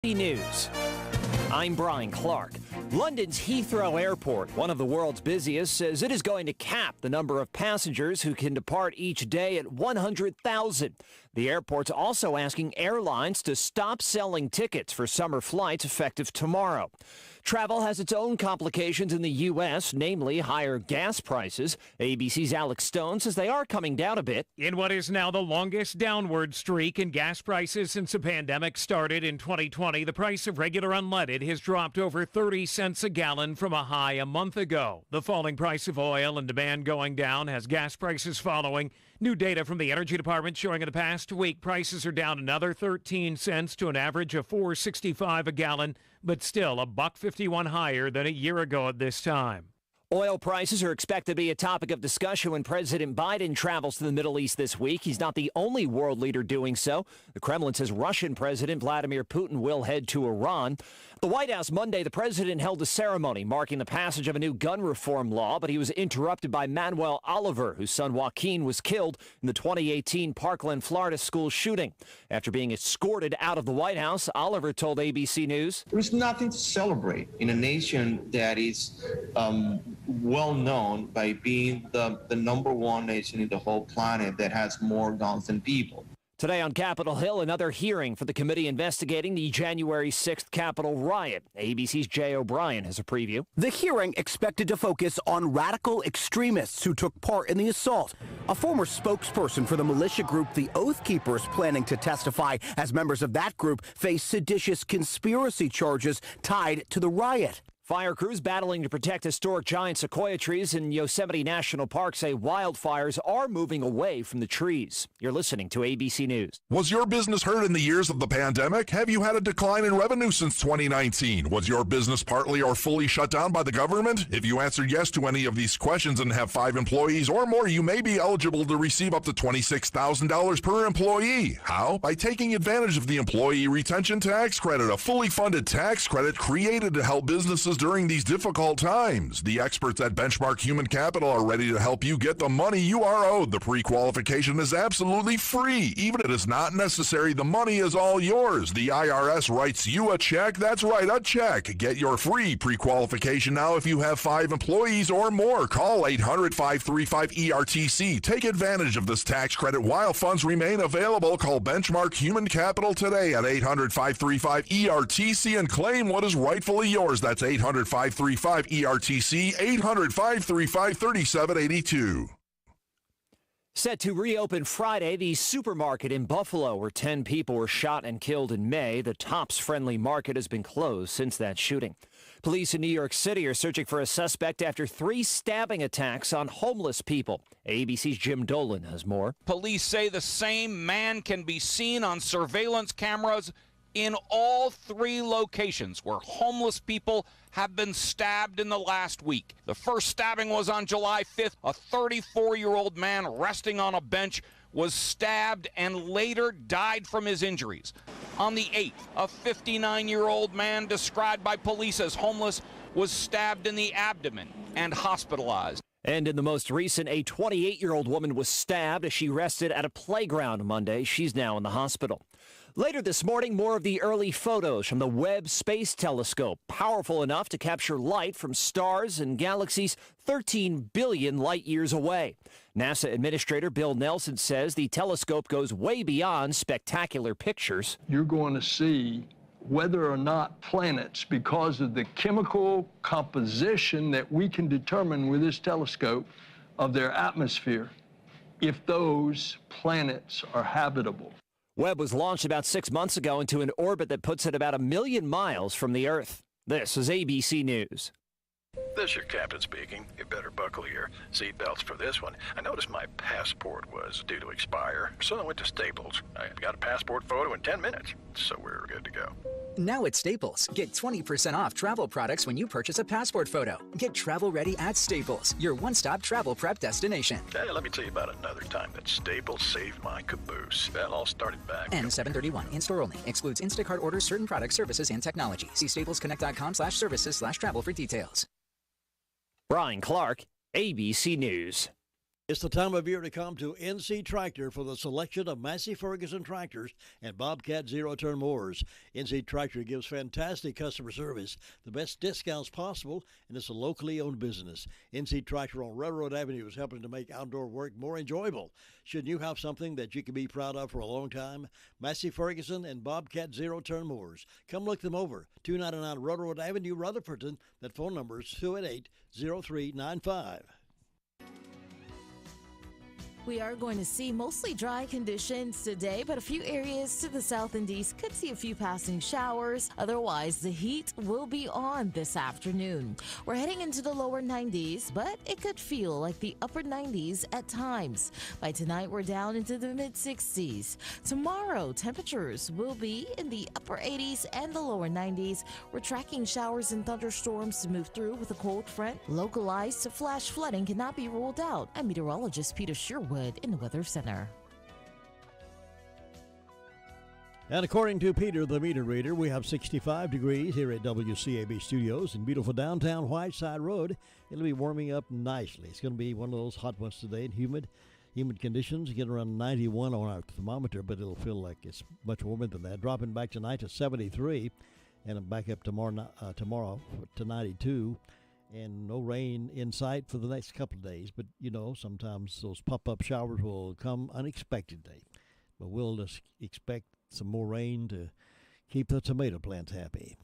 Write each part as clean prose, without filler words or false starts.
News. I'm Brian Clark. London's Heathrow Airport, one of the world's busiest, says it is going to cap the number of passengers who can depart each day at 100,000. The airport's also asking airlines to stop selling tickets for summer flights effective tomorrow. Travel has its own complications in the U.S., namely higher gas prices. ABC's Alex Stone says they are coming down a bit. In what is now the longest downward streak in gas prices since the pandemic started in 2020, the price of regular unleaded has dropped over 30 cents a gallon from a high a month ago. The falling price of oil and demand going down has gas prices following. New data from the Energy Department showing in the past week prices are down another 13 cents to an average of $4.65 a gallon, but still $1.51 higher than a year ago at this time. Oil prices are expected to be a topic of discussion when President Biden travels to the Middle East this week. He's not the only world leader doing so. The Kremlin says Russian President Vladimir Putin will head to Iran. The White House Monday, the president held a ceremony marking the passage of a new gun reform law, but he was interrupted by Manuel Oliver, whose son Joaquin was killed in the 2018 Parkland, Florida school shooting. After being escorted out of the White House, Oliver told ABC News, "There's nothing to celebrate in a nation that is well known by being the number one nation in the whole planet that has more guns than people." Today on Capitol Hill, another hearing for the committee investigating the January 6th Capitol riot. ABC's Jay O'Brien has a preview. The hearing expected to focus on radical extremists who took part in the assault. A former spokesperson for the militia group the Oath Keepers planning to testify as members of that group face seditious conspiracy charges tied to the riot. Fire crews battling to protect historic giant sequoia trees in Yosemite National Park say wildfires are moving away from the trees. You're listening to ABC News. Was your business hurt in the years of the pandemic? Have you had a decline in revenue since 2019? Was your business partly or fully shut down by the government? If you answered yes to any of these questions and have 5 employees or more, you may be eligible to receive up to $26,000 per employee. How? By taking advantage of the Employee Retention Tax Credit, a fully funded tax credit created to help businesses during these difficult times. The experts at Benchmark Human Capital are ready to help you get the money you are owed. The pre-qualification is absolutely free. Even if it is not necessary, the money is all yours. The IRS writes you a check. That's right, a check. Get your free pre-qualification now if you have 5 employees or more. Call 800-535-ERTC. Take advantage of this tax credit while funds remain available. Call Benchmark Human Capital today at 800-535-ERTC and claim what is rightfully yours. That's 800-535-ERTC, 800-535-3782. Set to reopen Friday, the supermarket in Buffalo, where 10 people were shot and killed in May. The Tops Friendly Market has been closed since that shooting. Police in New York City are searching for a suspect after 3 stabbing attacks on homeless people. ABC's Jim Dolan has more. Police say the same man can be seen on surveillance cameras in all 3 locations where homeless people have been stabbed in the last week. The first stabbing was on July 5th. A 34-year-old man resting on a bench was stabbed and later died from his injuries. On the 8th, a 59-year-old man described by police as homeless was stabbed in the abdomen and hospitalized. And in the most recent, a 28-year-old woman was stabbed as she rested at a playground Monday. She's now in the hospital. Later this morning, more of the early photos from the Webb Space Telescope, powerful enough to capture light from stars and galaxies 13 billion light years away. NASA Administrator Bill Nelson says the telescope goes way beyond spectacular pictures. You're going to see whether or not planets, because of the chemical composition that we can determine with this telescope of their atmosphere, if those planets are habitable. Webb was launched about 6 months ago into an orbit that puts it about 1 million miles from the Earth. This is ABC News. This is your captain speaking. You better buckle your seatbelts for this one. I noticed my passport was due to expire, so I went to Staples. I got a passport photo in 10 minutes, so we're good to go. Now at Staples, get 20% off travel products when you purchase a passport photo. Get travel ready at Staples, your one-stop travel prep destination. Hey, let me tell you about another time that Staples saved my caboose. That all started back. N731, in-store only. Excludes Instacart orders, certain products, services, and technology. See staplesconnect.com/services/travel for details. Brian Clark, ABC News. It's the time of year to come to NC Tractor for the selection of Massey Ferguson tractors and Bobcat zero-turn mowers. NC Tractor gives fantastic customer service, the best discounts possible, and it's a locally owned business. NC Tractor on Railroad Avenue is helping to make outdoor work more enjoyable. Should you have something that you can be proud of for a long time? Massey Ferguson and Bobcat zero-turn mowers. Come look them over. 299 Railroad Avenue, Rutherford. That phone number is 288-0395. We are going to see mostly dry conditions today, but a few areas to the south and east could see a few passing showers. Otherwise, the heat will be on this afternoon. We're heading into the lower 90s, but it could feel like the upper 90s at times. By tonight, we're down into the mid-60s. Tomorrow, temperatures will be in the upper 80s and the lower 90s. We're tracking showers and thunderstorms to move through with a cold front. Localized flash flooding cannot be ruled out. I'm meteorologist Peter Sherwood in the Weather Center. And according to Peter, the meter reader, we have 65 degrees here at WCAB Studios in beautiful downtown Whiteside Road. It'll be warming up nicely. It's going to be one of those hot ones today and humid conditions. Get around 91 on our thermometer, but it'll feel like it's much warmer than that. Dropping back tonight to 73, and back up tomorrow to 92. And no rain in sight for the next couple of days. But, sometimes those pop-up showers will come unexpectedly. But we'll just expect some more rain to keep the tomato plants happy.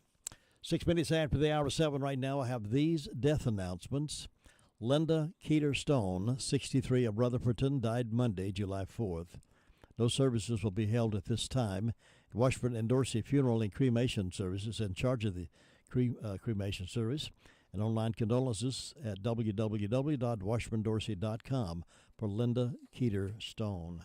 6 minutes after the hour 7 right now, I have these death announcements. Linda Keeter Stone, 63, of Rutherford, died Monday, July 4th. No services will be held at this time. Washburn and Dorsey Funeral and Cremation Services in charge of the cremation service. And online condolences at www.washburndorsey.com for Linda Keeter Stone.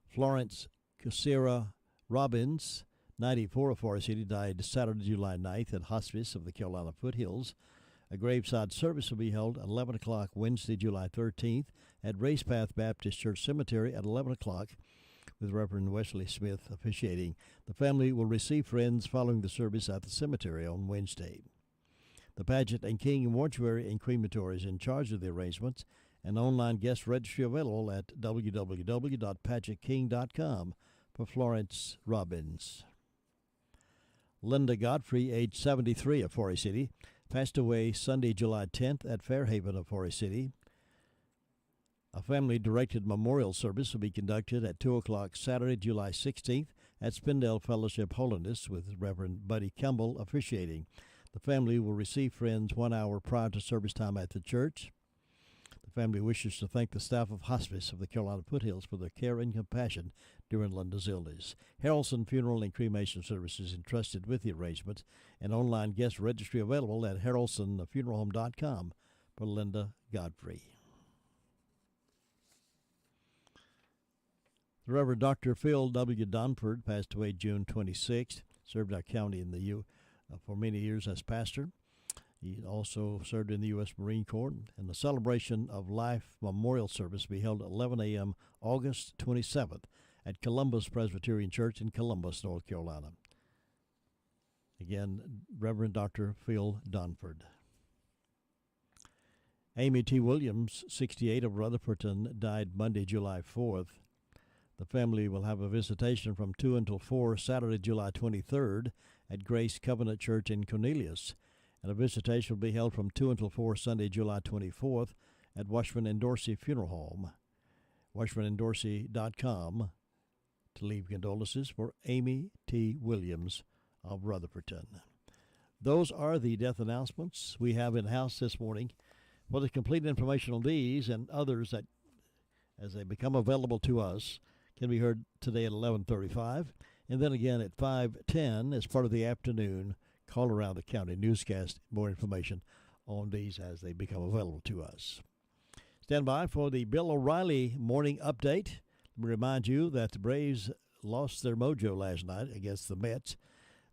Florence Casera Robbins, 94, of Forest City, died Saturday, July 9th at Hospice of the Carolina Foothills. A graveside service will be held at 11 o'clock Wednesday, July 13th at Racepath Baptist Church Cemetery at 11 o'clock with Reverend Wesley Smith officiating. The family will receive friends following the service at the cemetery on Wednesday. The Paget and King Mortuary and Crematory is in charge of the arrangements, and online guest registry available at www.pagetking.com for Florence Robbins. Linda Godfrey, age 73, of Forest City, passed away Sunday, July 10th at Fairhaven of Forest City. A family-directed memorial service will be conducted at 2 o'clock Saturday, July 16th at Spindale Fellowship Holiness with Reverend Buddy Campbell officiating. The family will receive friends 1 hour prior to service time at the church. The family wishes to thank the staff of Hospice of the Carolina Foothills for their care and compassion during Linda's illness. Harrelson Funeral and Cremation Services entrusted with the arrangements, and online guest registry available at harrelsonfuneralhome.com for Linda Godfrey. The Reverend Dr. Phil W. Dunford passed away June 26th, served our county in the for many years as pastor. He also served in the U.S. Marine Corps, and the Celebration of Life Memorial Service will be held at 11 a.m. August 27th at Columbus Presbyterian Church in Columbus, North Carolina. Again, Reverend Dr. Phil Dunford. Amy T. Williams, 68, of Rutherford, died Monday, July 4th. The family will have a visitation from 2 until 4 Saturday, July 23rd at Grace Covenant Church in Cornelius, and a visitation will be held from 2 until 4 Sunday, July 24th at Washburn and Dorsey Funeral Home. WashburnandDorsey.com to leave condolences for Amy T. Williams of Rutherford. Those are the death announcements we have in-house this morning. For the complete information on these and others that, as they become available to us, can be heard today at 11:35, and then again at 5:10 as part of the afternoon Call Around the County newscast. More information on these as they become available to us. Stand by for the Bill O'Reilly morning update. Let me remind you that the Braves lost their mojo last night against the Mets.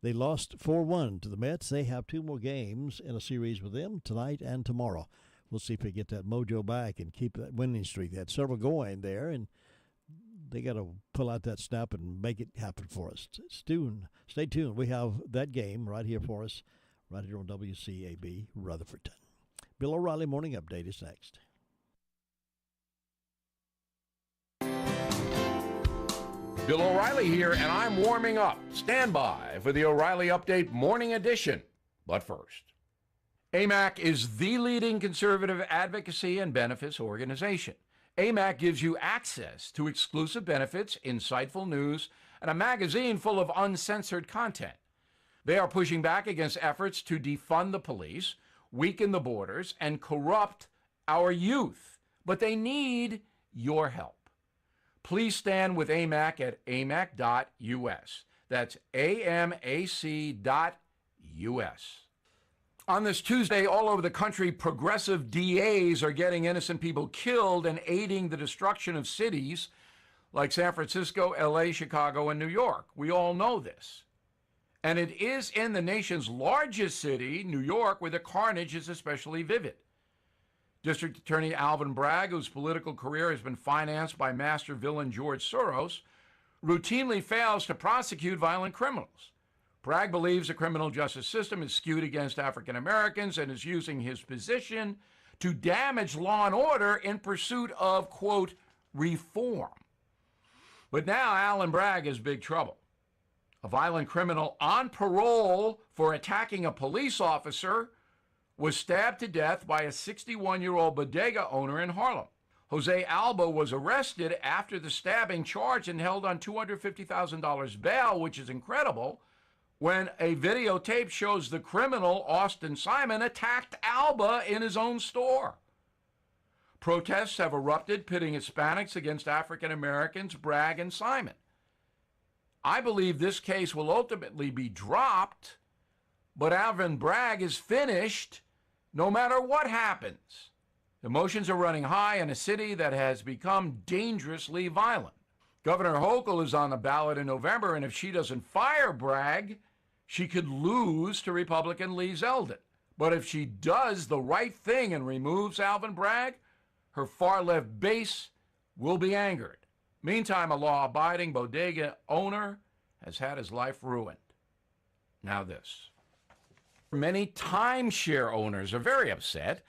They lost 4-1 to the Mets. They have 2 more games in a series with them tonight and tomorrow. We'll see if they get that mojo back and keep that winning streak. They had several going there, and they got to pull out that snap and make it happen for us. Stay tuned. We have that game right here for us, right here on WCAB Rutherford. Bill O'Reilly Morning Update is next. Bill O'Reilly here, and I'm warming up. Stand by for the O'Reilly Update Morning Edition. But first, AMAC is the leading conservative advocacy and benefits organization. AMAC gives you access to exclusive benefits, insightful news, and a magazine full of uncensored content. They are pushing back against efforts to defund the police, weaken the borders, and corrupt our youth. But they need your help. Please stand with AMAC at amac.us. That's amac.us. On this Tuesday, all over the country, progressive DAs are getting innocent people killed and aiding the destruction of cities like San Francisco, LA, Chicago, and New York. We all know this. And it is in the nation's largest city, New York, where the carnage is especially vivid. District Attorney Alvin Bragg, whose political career has been financed by master villain George Soros, routinely fails to prosecute violent criminals. Bragg believes the criminal justice system is skewed against African Americans and is using his position to damage law and order in pursuit of, quote, reform. But now Alvin Bragg is big trouble. A violent criminal on parole for attacking a police officer was stabbed to death by a 61-year-old bodega owner in Harlem. Jose Alba was arrested after the stabbing charge and held on $250,000 bail, which is incredible, when a videotape shows the criminal, Austin Simon, attacked Alba in his own store. Protests have erupted, pitting Hispanics against African Americans, Bragg and Simon. I believe this case will ultimately be dropped, but Alvin Bragg is finished no matter what happens. Emotions are running high in a city that has become dangerously violent. Governor Hochul is on the ballot in November, and if she doesn't fire Bragg, she could lose to Republican Lee Zeldin. But if she does the right thing and removes Alvin Bragg, her far-left base will be angered. Meantime, a law-abiding bodega owner has had his life ruined. Now this. Many timeshare owners are very upset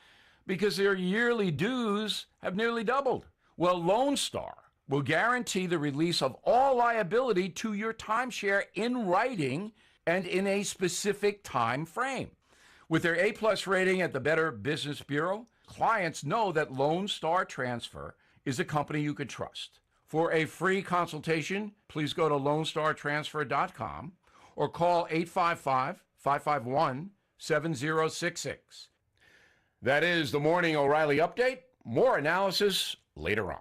because their yearly dues have nearly doubled. Well, Lone Star will guarantee the release of all liability to your timeshare in writing and in a specific time frame. With their A-plus rating at the Better Business Bureau, clients know that Lone Star Transfer is a company you can trust. For a free consultation, please go to LoneStarTransfer.com or call 855-551-7066. That is the Morning O'Reilly Update. More analysis later on.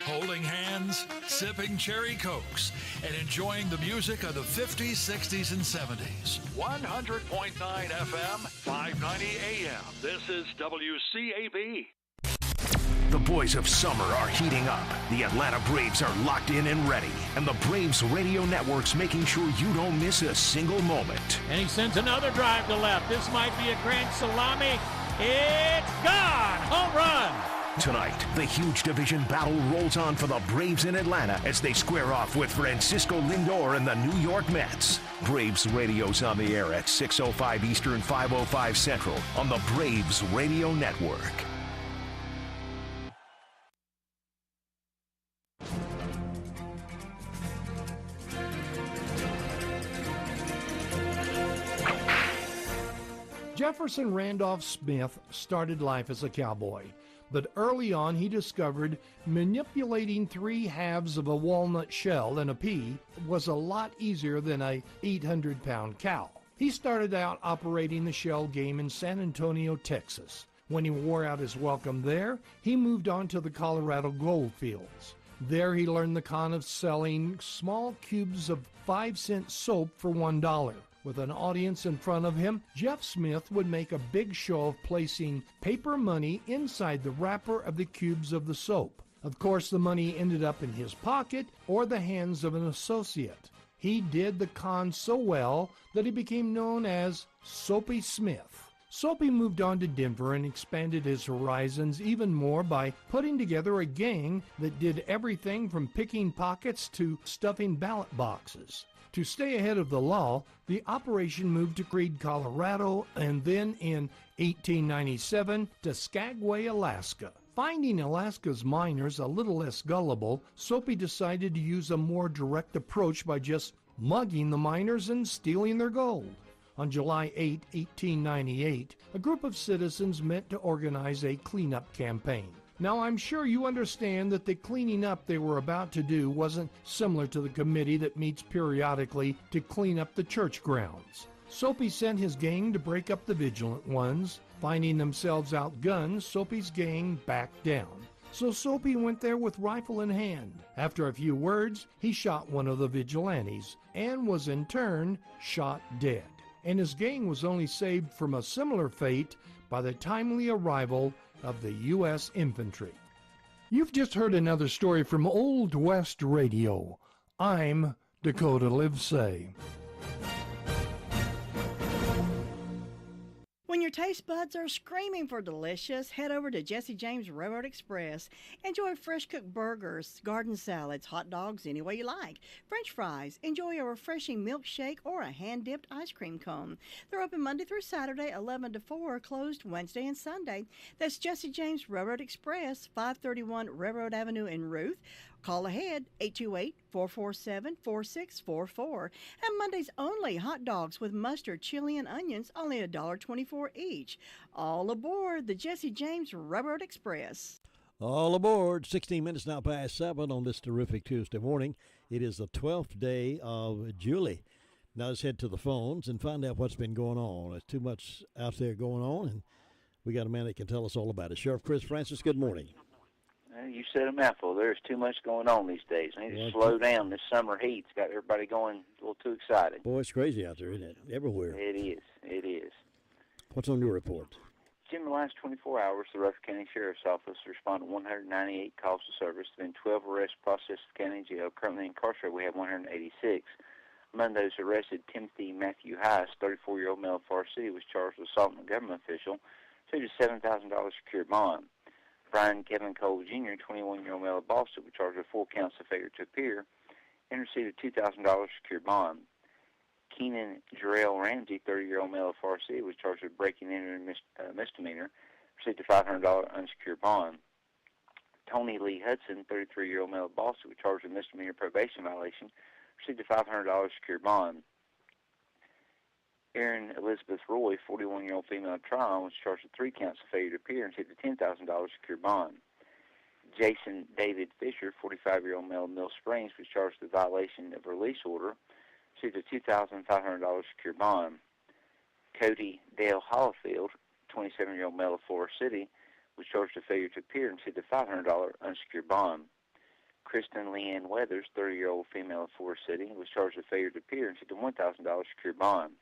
Holding hands, sipping cherry Cokes, and enjoying the music of the 50s, 60s, and 70s. 100.9 FM, 590 AM. This is WCAB. The boys of summer are heating up. The Atlanta Braves are locked in and ready. And the Braves Radio Network's making sure you don't miss a single moment. And he sends another drive to left. This might be a grand salami. It's gone! Home run! Tonight, the huge division battle rolls on for the Braves in Atlanta as they square off with Francisco Lindor and the New York Mets. Braves Radio's on the air at 6:05 Eastern, 5:05 Central on the Braves Radio Network. Jefferson Randolph Smith started life as a cowboy, but early on he discovered manipulating 3 halves of a walnut shell and a pea was a lot easier than a 800-pound cow. He started out operating the shell game in San Antonio, Texas. When he wore out his welcome there, he moved on to the Colorado gold fields. There he learned the con of selling small cubes of 5-cent soap for $1. With an audience in front of him, Jeff Smith would make a big show of placing paper money inside the wrapper of the cubes of the soap. Of course, the money ended up in his pocket or the hands of an associate. He did the con so well that he became known as Soapy Smith. Soapy moved on to Denver and expanded his horizons even more by putting together a gang that did everything from picking pockets to stuffing ballot boxes. To stay ahead of the law, the operation moved to Creede, Colorado, and then in 1897 to Skagway, Alaska. Finding Alaska's miners a little less gullible, Soapy decided to use a more direct approach by just mugging the miners and stealing their gold. On July 8, 1898, a group of citizens met to organize a cleanup campaign. Now, I'm sure you understand that the cleaning up they were about to do wasn't similar to the committee that meets periodically to clean up the church grounds. Soapy sent his gang to break up the vigilant ones. Finding themselves outgunned, Soapy's gang backed down. So Soapy went there with rifle in hand. After a few words, he shot one of the vigilantes and was in turn shot dead. And his gang was only saved from a similar fate by the timely arrival of the U.S. infantry. You've just heard another story from Old West Radio. I'm Dakota Livesay. When your taste buds are screaming for delicious, head over to Jesse James Railroad Express. Enjoy fresh-cooked burgers, garden salads, hot dogs any way you like, French fries. Enjoy a refreshing milkshake or a hand-dipped ice cream cone. They're open Monday through Saturday, 11 to 4, closed Wednesday and Sunday. That's Jesse James Railroad Express, 531 Railroad Avenue in Ruth. Call ahead, 828-447-4644. And Mondays only, hot dogs with mustard, chili, and onions, only $1.24 each. All aboard the Jesse James Railroad Express. All aboard. 16 minutes now past 7 on this terrific Tuesday morning. It is the 12th day of July. Now let's head to the phones and find out what's been going on. There's too much out there going on, and we got a man that can tell us all about it. Sheriff Chris Francis, good morning. You said a mouthful. There's too much going on these days. I need to slow down. This summer heat's got everybody going a little too excited. Boy, it's crazy out there, isn't it? Everywhere. It is. It is. What's on your report? In the last 24 hours, the Rutherford County Sheriff's Office responded to 198 calls to service. There have been 12 arrests processed at the county jail. Currently incarcerated, we have 186. Among those arrested, Timothy Matthew Heiss, 34-year-old male of Forest City, was charged with assaulting a government official, received a $7,000 secured bond. Brian Kevin Cole Jr., 21-year-old male of Boston, was charged with 4 counts of failure to appear and received a $2,000 secured bond. Keenan Jarrell Ramsey, 30-year-old male of Forest City, was charged with breaking and entering misdemeanor, received a $500 unsecured bond. Tony Lee Hudson, 33-year-old male of Boston, was charged with misdemeanor probation violation, received a $500 secured bond. Erin Elizabeth Roy, 41-year-old female of Tryon, was charged with 3 counts of failure to appear and received a $10,000 secured bond. Jason David Fisher, 45-year-old male of Mill Springs, was charged with violation of a release order, received a $2,500 secured bond. Cody Dale Hollifield, 27-year-old male of Forest City, was charged with failure to appear and received a $500 unsecured bond. Kristen Leanne Weathers, 30-year-old female of Forest City, was charged with failure to appear and received a $1,000 secured bond.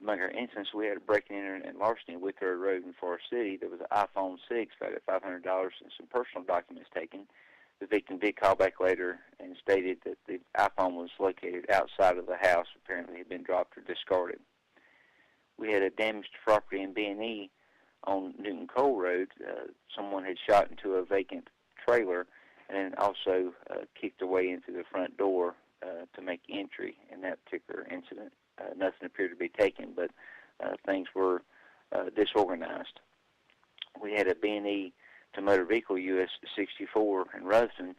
Among our incidents, we had a break-in and entering and larceny at Wicker Road in Forest City. There was an iPhone 6 valued at $500 and some personal documents taken. The victim did call back later and stated that the iPhone was located outside of the house. Apparently, it had been dropped or discarded. We had a damaged property in B&E on Newton Cole Road. Someone had shot into a vacant trailer and then also kicked their way into the front door to make entry in that particular incident. Nothing appeared to be taken, but things were disorganized. We had a B&E to motor vehicle US 64 in Rutherford.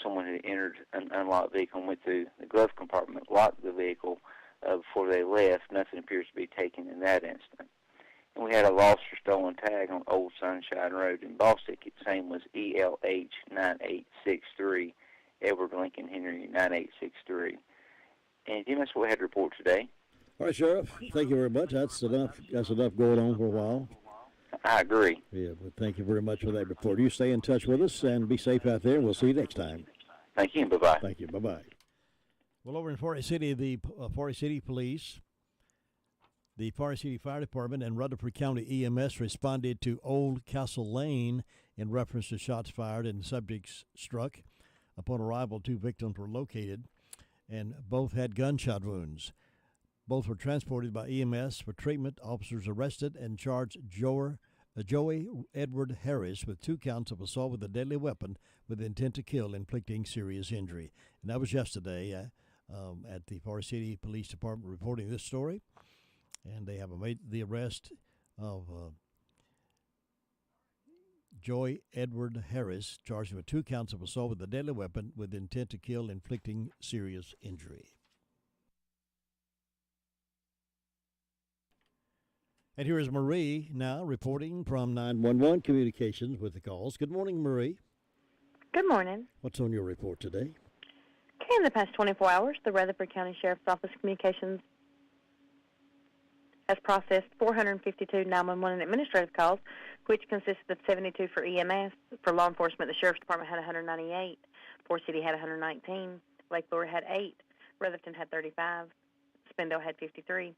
Someone had entered an unlocked vehicle and went through the glove compartment, locked the vehicle before they left. Nothing appears to be taken in that incident. And we had a lost or stolen tag on Old Sunshine Road in Bostic. Its name was ELH 9863, Edward Lincoln Henry 9863. And Jim, that's what we had to report today. All right, Sheriff. Thank you very much. That's enough. That's enough going on for a while. I agree. Yeah, but thank you very much for that report. You stay in touch with us and be safe out there. We'll see you next time. Thank you. Bye-bye. Thank you. Bye-bye. Well, over in Forest City, the Forest City Police, the Forest City Fire Department, and Rutherford County EMS responded to Old Castle Lane in reference to shots fired and subjects struck. Upon arrival, 2 victims were located, and both had gunshot wounds. Both were transported by EMS for treatment. Officers arrested and charged Joey Edward Harris with 2 counts of assault with a deadly weapon with intent to kill, inflicting serious injury. And that was yesterday at the Forest City Police Department reporting this story. And they have made the arrest of Joy Edward Harris, charged with 2 counts of assault with a deadly weapon with intent to kill, inflicting serious injury. And here is Marie now reporting from 911 Communications with the calls. Good morning, Marie. Good morning. What's on your report today? Okay, in the past 24 hours, the Rutherford County Sheriff's Office Communications has processed 452 911 administrative calls, which consisted of 72 for EMS. For law enforcement, the Sheriff's Department had 198. Forest City had 119. Lake Lure had 8. Rutherford had 35. Spindale had 53.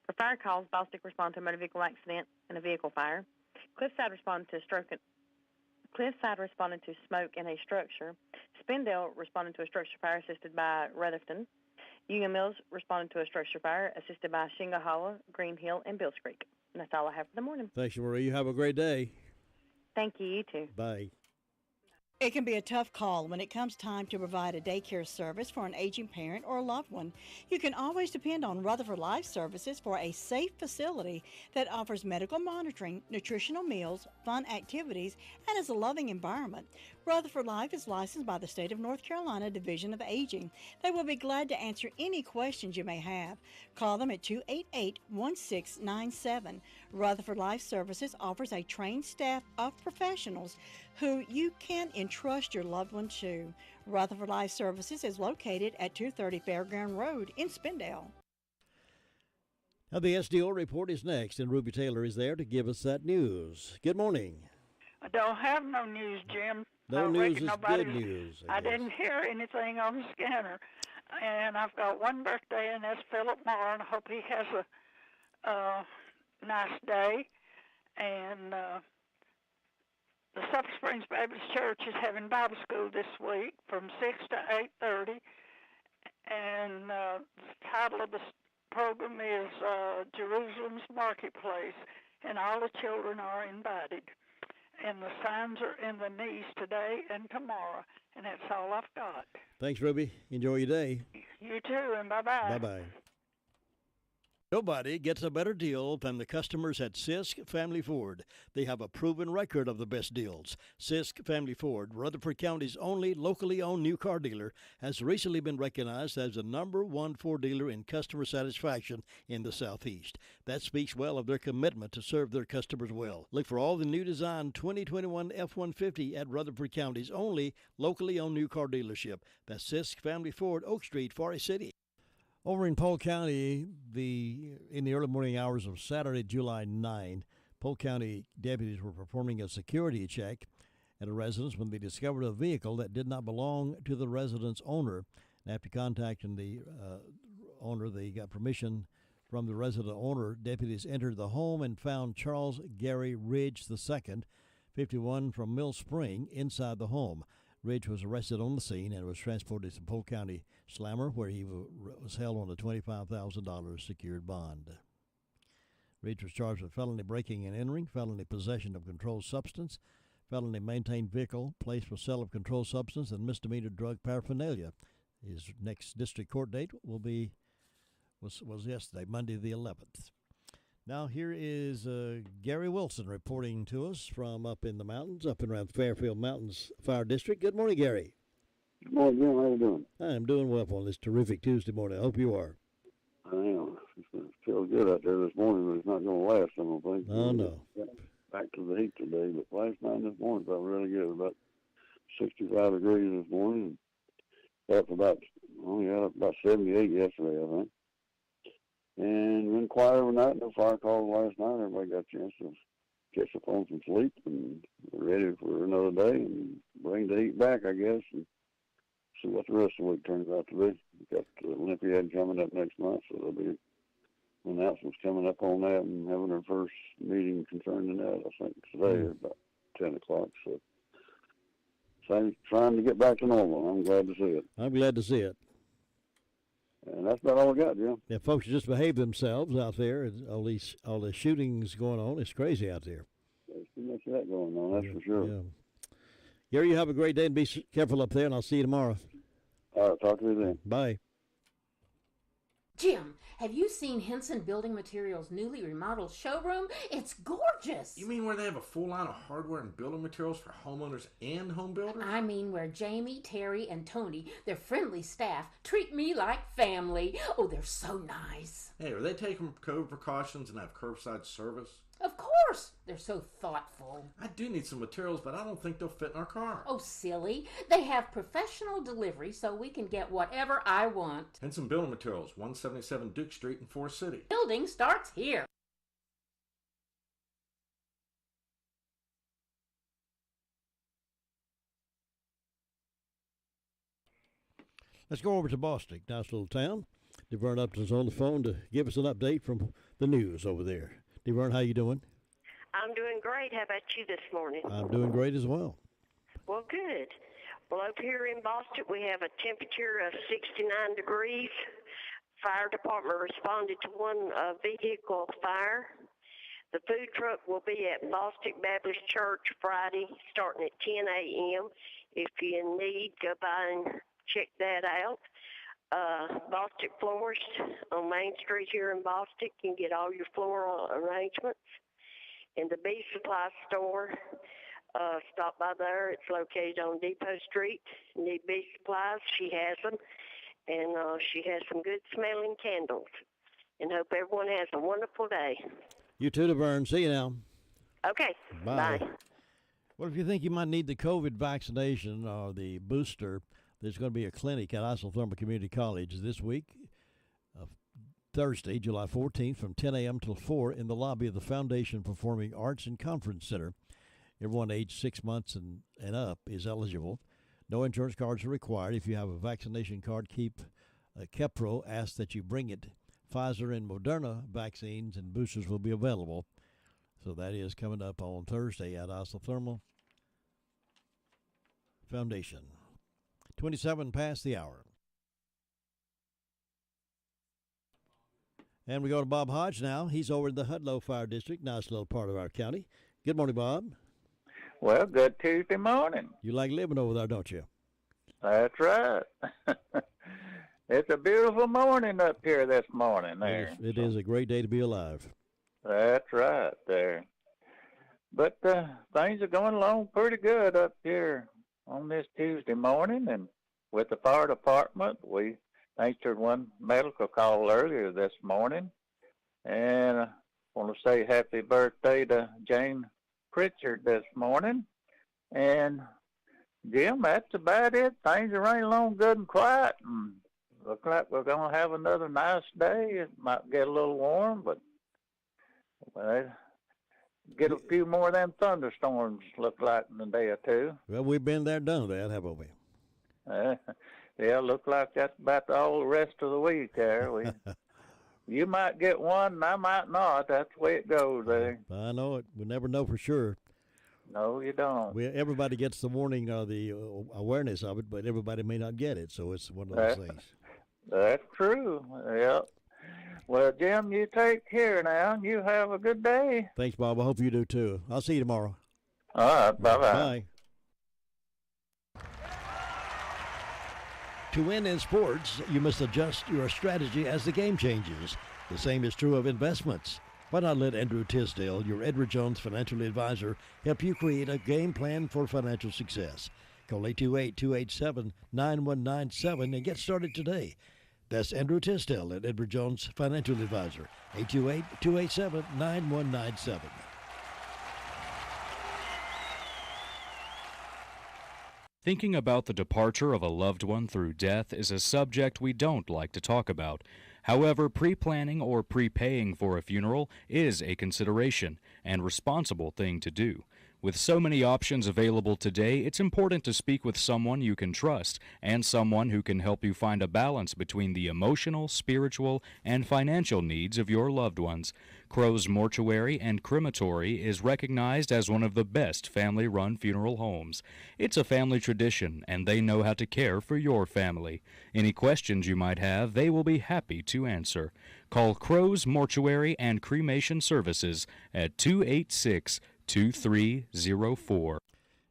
For fire calls, Bostic responded to a motor vehicle accident and a vehicle fire. Cliffside responded to smoke in a structure. Spindale responded to a structure fire assisted by Rutherford. Union Mills responded to a structure fire assisted by Shingahala, Green Hill, and Bills Creek. And that's all I have for the morning. Thanks, Marie. You have a great day. Thank you. You too. Bye. It can be a tough call when it comes time to provide a daycare service for an aging parent or a loved one. You can always depend on Rutherford Life Services for a safe facility that offers medical monitoring, nutritional meals, fun activities, and is a loving environment. Rutherford Life is licensed by the State of North Carolina Division of Aging. They will be glad to answer any questions you may have. Call them at 288-1697. Rutherford Life Services offers a trained staff of professionals who you can entrust your loved one to. Rutherford Life Services is located at 230 Fairground Road in Spindale. Now the SDO report is next, and Ruby Taylor is there to give us that news. Good morning. I don't have no news, Jim. No news is good news. I didn't hear anything on the scanner. And I've got one birthday, and that's Philip Moore, and I hope he has a nice day. And the Sulphur Springs Baptist Church is having Bible school this week from 6 to 8:30. And the title of the program is Jerusalem's Marketplace, and all the children are invited. And the signs are in the knees today and tomorrow, and that's all I've got. Thanks, Ruby. Enjoy your day. You too, and bye-bye. Bye-bye. Nobody gets a better deal than the customers at Sisk Family Ford. They have a proven record of the best deals. Sisk Family Ford, Rutherford County's only locally owned new car dealer, has recently been recognized as the #1 Ford dealer in customer satisfaction in the Southeast. That speaks well of their commitment to serve their customers well. Look for all the new design 2021 F-150 at Rutherford County's only locally owned new car dealership. That's Sisk Family Ford, Oak Street, Forest City. Over in Polk County, in the early morning hours of Saturday, July 9, Polk County deputies were performing a security check at a residence when they discovered a vehicle that did not belong to the resident's owner. And after contacting the owner, they got permission from the resident owner. Deputies entered the home and found Charles Gary Ridge II, 51, from Mill Spring, inside the home. Ridge was arrested on the scene and was transported to Polk County Slammer, where he was held on a $25,000 secured bond. Ridge was charged with felony breaking and entering, felony possession of controlled substance, felony maintained vehicle placed for sale of controlled substance, and misdemeanor drug paraphernalia. His next district court date was yesterday, Monday the 11th. Now here is Gary Wilson reporting to us from up in the mountains, up and around Fairfield Mountains Fire District. Good morning, Gary. Good morning, Jim. How you doing? I'm doing well on this terrific Tuesday morning. I hope you are. I am. It feels good out there this morning, but it's not going to last, I don't think. Oh, no. Back to the heat today, but last night and this morning felt really good. About 65 degrees this morning. Up about 78 yesterday, I think. And been quiet overnight. No fire calls last night. Everybody got a chance to catch up on some sleep and we're ready for another day and bring the heat back, I guess, and see what the rest of the week turns out to be. We've got the Olympiad coming up next month, so there'll be announcements coming up on that and having our first meeting concerning that, I think, today at about 10 o'clock. So trying to get back to normal. I'm glad to see it. I'm glad to see it. And that's about all we got, Jim. Yeah, folks just behave themselves out there. All the shootings going on. It's crazy out there. There's too much of that going on, that's for sure. Yeah. Gary, you have a great day and be careful up there, and I'll see you tomorrow. All right, talk to you then. Bye. Jim, have you seen Henson Building Materials' newly remodeled showroom? It's gorgeous. You mean where they have a full line of hardware and building materials for homeowners and home builders? I mean where Jamie, Terry, and Tony, their friendly staff, treat me like family. Oh, they're so nice. Hey, are they taking COVID precautions and have curbside service? Of course. They're so thoughtful. I do need some materials, but I don't think they'll fit in our car. Oh, silly. They have professional delivery so we can get whatever I want. Henson Building Materials, 177 Duke Street in Forest City. Building starts here. Let's go over to Boston, nice little town. DeVern Upton's on the phone to give us an update from the news over there. DeVern, how you doing? I'm doing great. How about you this morning? I'm doing great as well. Well, good. Well, up here in Boston, we have a temperature of 69 degrees. Fire department responded to one vehicle fire. The food truck will be at Boston Baptist Church Friday, starting at 10 a.m. If you need, go by and check that out. Boston Florist on Main Street here in Boston can get all your floral arrangements. In the bee supply store, stop by there. It's located on Depot Street. Need bee supplies, she has them. And she has some good smelling candles. And hope everyone has a wonderful day. You too, DeVern. See you now. Okay. Bye. Well, if you think you might need the COVID vaccination or the booster, there's going to be a clinic at Isothermal Community College this week, Thursday, July 14th, from 10 a.m. till 4 in the lobby of the Foundation Performing Arts and Conference Center. Everyone aged 6 months and up is eligible. No insurance cards are required. If you have a vaccination card, Kepro asks that you bring it. Pfizer and Moderna vaccines and boosters will be available. So that is coming up on Thursday at Isothermal Foundation. 27 past the hour. And we go to Bob Hodge now. He's over in the Hudlow Fire District, nice little part of our county. Good morning, Bob. Well, good Tuesday morning. You like living over there, don't you? That's right. It's a beautiful morning up here this morning there. It is a great day to be alive. That's right there. But things are going along pretty good up here on this Tuesday morning. And with the fire department, we answered one medical call earlier this morning. And I want to say happy birthday to Jane Pritchard this morning. And Jim, that's about it. Things are running along good and quiet, and look like we're going to have another nice day. It might get a little warm, but get a few more of them thunderstorms, look like, in a day or two. Well, we've been there, done that, haven't we? Yeah, look like that's about all the rest of the week there. You might get one, and I might not. That's the way it goes there. I know it. We never know for sure. No, you don't. Everybody gets the warning or the awareness of it, but everybody may not get it, so it's one of those things. That's true. Yeah. Well, Jim, you take care now, and you have a good day. Thanks, Bob. I hope you do, too. I'll see you tomorrow. All right. Bye-bye. Bye. To win in sports, you must adjust your strategy as the game changes. The same is true of investments. Why not let Andrew Tisdale, your Edward Jones financial advisor, help you create a game plan for financial success? Call 828-287-9197 and get started today. That's Andrew Tisdale at Edward Jones Financial Advisor, 828-287-9197. Thinking about the departure of a loved one through death is a subject we don't like to talk about. However, pre-planning or prepaying for a funeral is a consideration and responsible thing to do. With so many options available today, it's important to speak with someone you can trust and someone who can help you find a balance between the emotional, spiritual, and financial needs of your loved ones. Crow's Mortuary and Crematory is recognized as one of the best family-run funeral homes. It's a family tradition, and they know how to care for your family. Any questions you might have, they will be happy to answer. Call Crow's Mortuary and Cremation Services at 286-2304.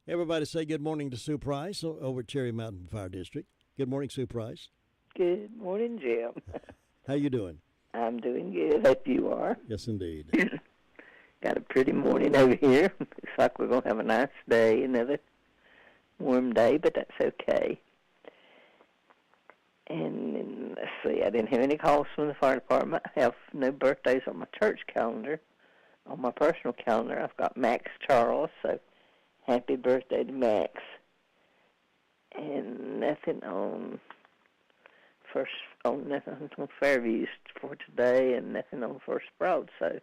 Everybody say good morning to Sue Price over at Cherry Mountain Fire District. Good morning, Sue Price. Good morning, Jim. How you doing? I'm doing good. Hope you are. Yes, indeed. Got a pretty morning over here. Looks like we're going to have a nice day, another warm day, but that's okay. And let's see, I didn't have any calls from the fire department. I have no birthdays on my church calendar. On my personal calendar, I've got Max Charles, so happy birthday to Max. And nothing on nothing on Fairview for today, and nothing on First Broad, so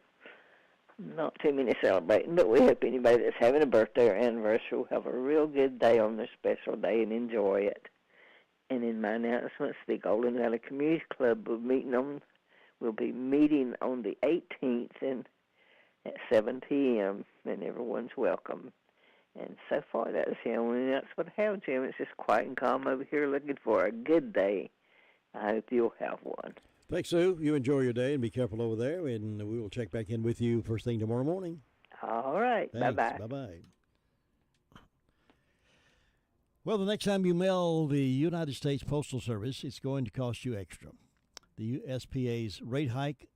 not too many celebrating, but we hope anybody that's having a birthday or anniversary will have a real good day on their special day and enjoy it. And in my announcements, the Golden Valley Community Club will be meeting on the 18th and at 7 p.m., and everyone's welcome. And so far, that's the only announcement I have, Jim. It's just quiet and calm over here looking for a good day. I hope you'll have one. Thanks, Sue. You enjoy your day and be careful over there, and we will check back in with you first thing tomorrow morning. All right. Thanks. Bye-bye. Bye-bye. Well, the next time you mail the United States Postal Service, it's going to cost you extra. The USPA's rate hike,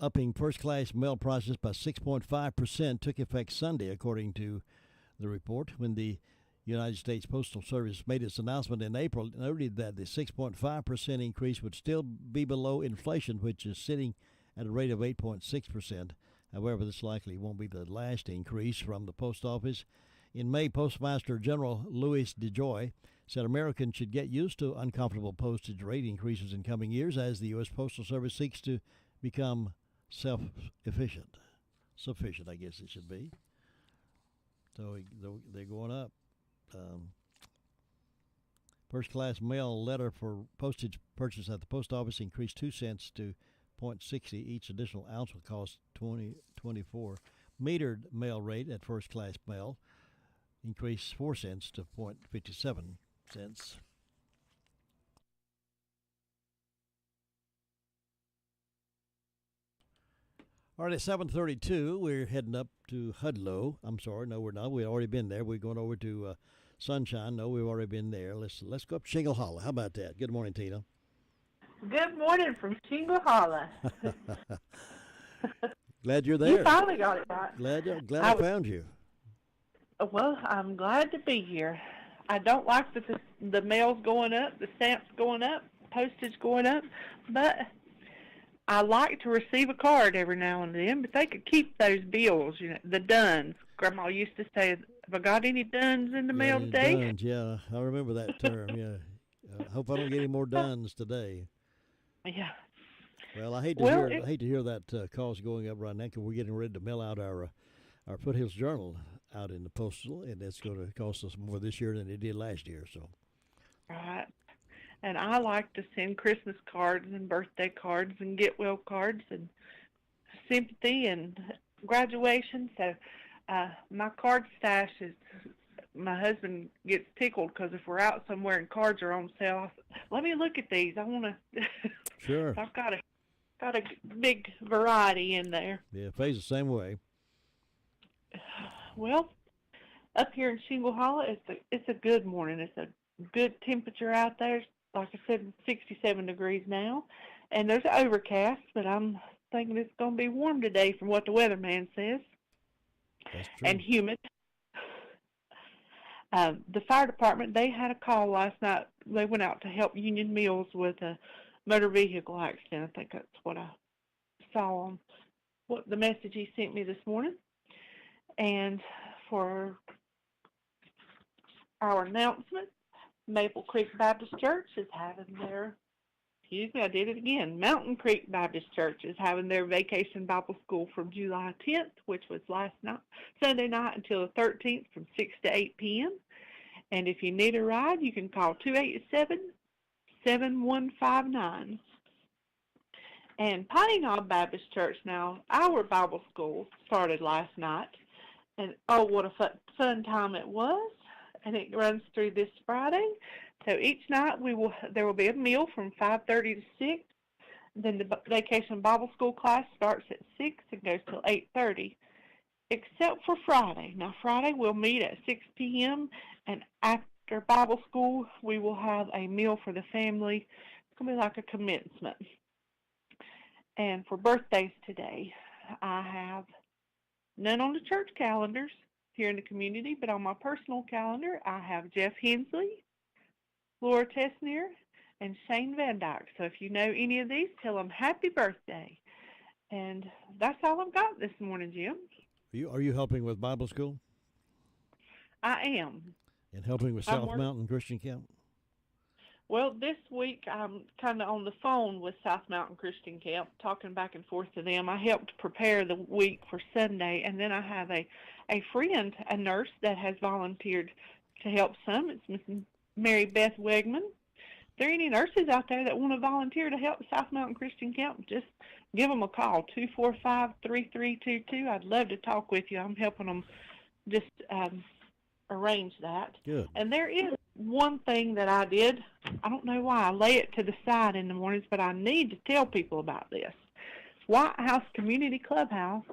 upping first-class mail prices by 6.5%, took effect Sunday, according to the report. When the United States Postal Service made its announcement in April, it noted that the 6.5% increase would still be below inflation, which is sitting at a rate of 8.6%. However, this likely won't be the last increase from the post office. In May, Postmaster General Louis DeJoy said Americans should get used to uncomfortable postage rate increases in coming years as the U.S. Postal Service seeks to become self-sufficient. Sufficient, I guess it should be. So they're going up. First-class mail letter for postage purchase at the post office increased 2 cents to .60. Each additional ounce will cost $20.24. Metered mail rate at first-class mail increased 4 cents to .57 cents. All right, at 7:32, we're heading up to Hudlow. I'm sorry, no, we're not. We've already been there. We're going over to Sunshine. No, we've already been there. Let's go up Shingle Hollow. How about that? Good morning, Tina. Good morning from Shingle Hollow. Glad you're there. You finally got it right. Glad I found you. Well, I'm glad to be here. I don't like that the mail's going up, the stamps going up, postage going up, but I like to receive a card every now and then, but they could keep those bills, the duns. Grandma used to say, have I got any duns in the mail today? Duns, yeah. I remember that term, yeah. I hope I don't get any more duns today. Yeah. Well, I hate to hear that cost going up right now because we're getting ready to mail out our Foothills Journal out in the postal, and it's going to cost us more this year than it did last year. So. Right. And I like to send Christmas cards and birthday cards and get well cards and sympathy and graduation. So my card stash is, my husband gets tickled because if we're out somewhere and cards are on sale, let me look at these. I want to. Sure. I've got a big variety in there. Yeah, Faye's the same way. Well, up here in Shingle Hollow, it's a good morning. It's a good temperature out there. Like I said, 67 degrees now, and there's an overcast, but I'm thinking it's going to be warm today from what the weatherman says. That's true. And humid. The fire department, they had a call last night. They went out to help Union Mills with a motor vehicle accident. I think that's what I saw on the message he sent me this morning. And for our announcement, Maple Creek Baptist Church is having their, Mountain Creek Baptist Church is having their Vacation Bible School from July 10th, which was Sunday night until the 13th from 6 to 8 p.m. And if you need a ride, you can call 287-7159. And Piney Knob Baptist Church now, our Bible school started last night. And oh, what a fun time it was. And it runs through this Friday. So each night there will be a meal from 5:30 to 6. Then the Vacation Bible School class starts at 6 and goes till 8:30, except for Friday. Now Friday we'll meet at 6 p.m. and after Bible school we will have a meal for the family. It's going to be like a commencement. And for birthdays today, I have none on the church calendars here in the community, but on my personal calendar, I have Jeff Hensley, Laura Tessner, and Shane Van Dyke. So if you know any of these, tell them happy birthday. And that's all I've got this morning, Jim. Are you helping with Bible school? I am. And helping with South Mountain Christian Camp? Well, this week I'm kind of on the phone with South Mountain Christian Camp, talking back and forth to them. I helped prepare the week for Sunday, and then I have a friend, a nurse, that has volunteered to help some. It's Miss Mary Beth Wegman. If there are any nurses out there that want to volunteer to help South Mountain Christian Camp, just give them a call, 245-3322. I'd love to talk with you. I'm helping them just arrange that. Good. And there is one thing that I did. I don't know why I lay it to the side in the mornings, but I need to tell people about this. White House Community Clubhouse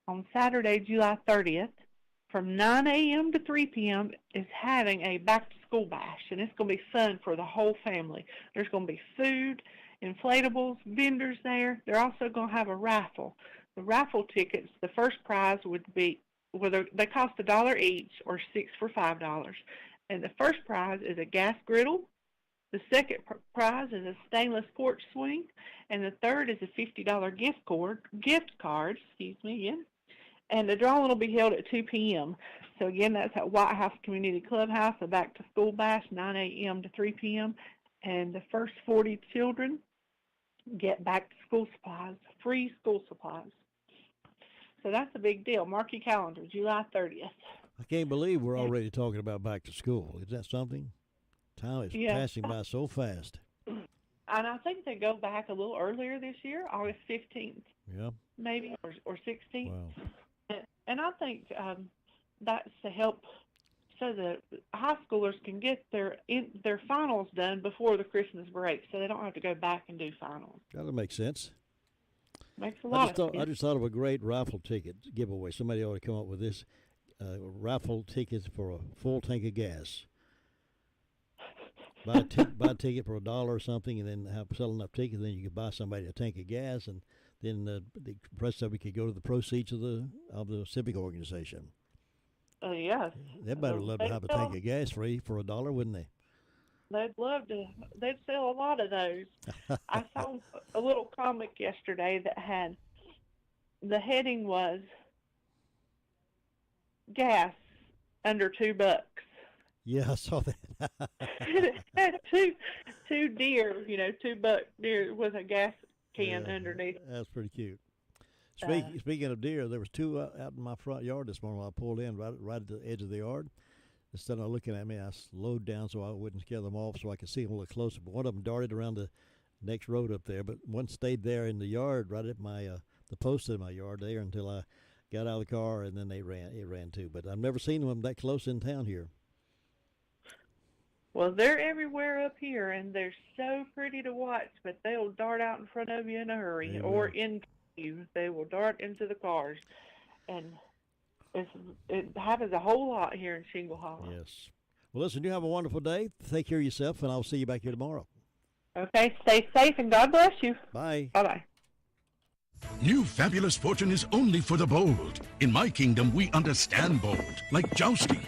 on Saturday, July 30th, from 9 a.m. to 3 p.m. is having a back-to-school bash, and it's going to be fun for the whole family. There's going to be food, inflatables, vendors there. They're also going to have a raffle. The raffle tickets, the first prize would be, they cost $1 each or 6 for $5. And the first prize is a gas griddle. The second prize is a stainless porch swing, and the third is a $50 gift card. And the drawing will be held at 2 p.m. So again, that's at White House Community Clubhouse, a back-to-school bash, 9 a.m. to 3 p.m. And the first 40 children get back-to-school supplies, free school supplies. So that's a big deal. Mark your calendar, July 30th. I can't believe we're already talking about back to school. Is that something? Time is passing by so fast. And I think they go back a little earlier this year, August 15th. Yeah. Maybe, or 16th. Wow. And I think that's to help so the high schoolers can get their finals done before the Christmas break, so they don't have to go back and do finals. That'll make sense. Makes a lot of sense. I just thought of a great raffle ticket giveaway. Somebody ought to come up with this. Raffle tickets for a full tank of gas. Buy a ticket for $1 or something, and then sell enough tickets. Then you could buy somebody a tank of gas, and then the rest of it could go to the proceeds of the civic organization. Yes. Everybody would love to have a tank of gas free for $1, wouldn't they? They'd love to. They'd sell a lot of those. I saw a little comic yesterday that had the heading was gas under $2. Yeah, I saw that. It had two deer, $2 deer with a gas can underneath. That's pretty cute. Speaking of deer, there was two out in my front yard this morning when I pulled in right at the edge of the yard. Instead of looking at me, I slowed down so I wouldn't scare them off so I could see them a little closer. But one of them darted around the next road up there, but one stayed there in the yard right at my the post in my yard there until I got out of the car, and then it ran too. But I've never seen them that close in town here. Well, they're everywhere up here, and they're so pretty to watch, but they'll dart out in front of you in a hurry or into you. They will dart into the cars, and it happens a whole lot here in Shingle Hollow. Yes. Well, listen, you have a wonderful day. Take care of yourself, and I'll see you back here tomorrow. Okay, stay safe, and God bless you. Bye. Bye-bye. New Fabulous Fortune is only for the bold. In my kingdom, we understand bold, like jousting.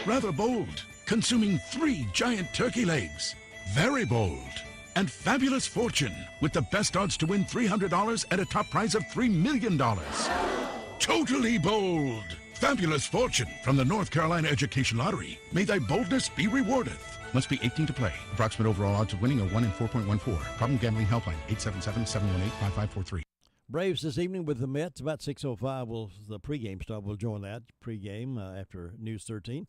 Rather bold, consuming 3 giant turkey legs. Very bold. And Fabulous Fortune, with the best odds to win $300 and a top prize of $3 million. Totally bold. Fabulous Fortune from the North Carolina Education Lottery. May thy boldness be rewarded. Must be 18 to play. Approximate overall odds of winning are 1 in 4.14. Problem gambling helpline, 877-718-5543. Braves this evening with the Mets. About 6:05 will the pregame start. We'll join that pregame after News 13.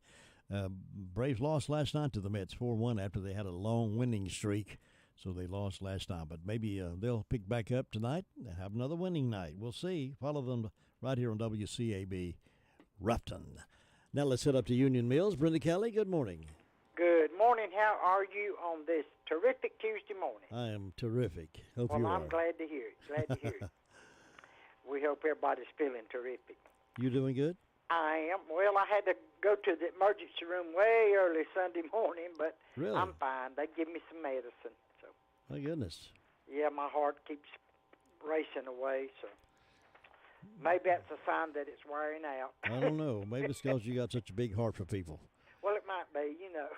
Braves lost last night to the Mets 4-1 after they had a long winning streak. So they lost last time. But maybe they'll pick back up tonight and have another winning night. We'll see. Follow them right here on WCAB Rufton. Now let's head up to Union Mills. Brenda Kelly, good morning. Good morning. How are you on this terrific Tuesday morning? I am terrific. Hope well, you are. I'm glad to hear it. Glad to hear it. We hope everybody's feeling terrific. You doing good? I am. Well, I had to go to the emergency room way early Sunday morning, but really? I'm fine. They give me some medicine. So. My goodness. Yeah, my heart keeps racing away. So maybe that's a sign that it's wearing out. I don't know. Maybe it's because you got such a big heart for people. Well, it might be, you know.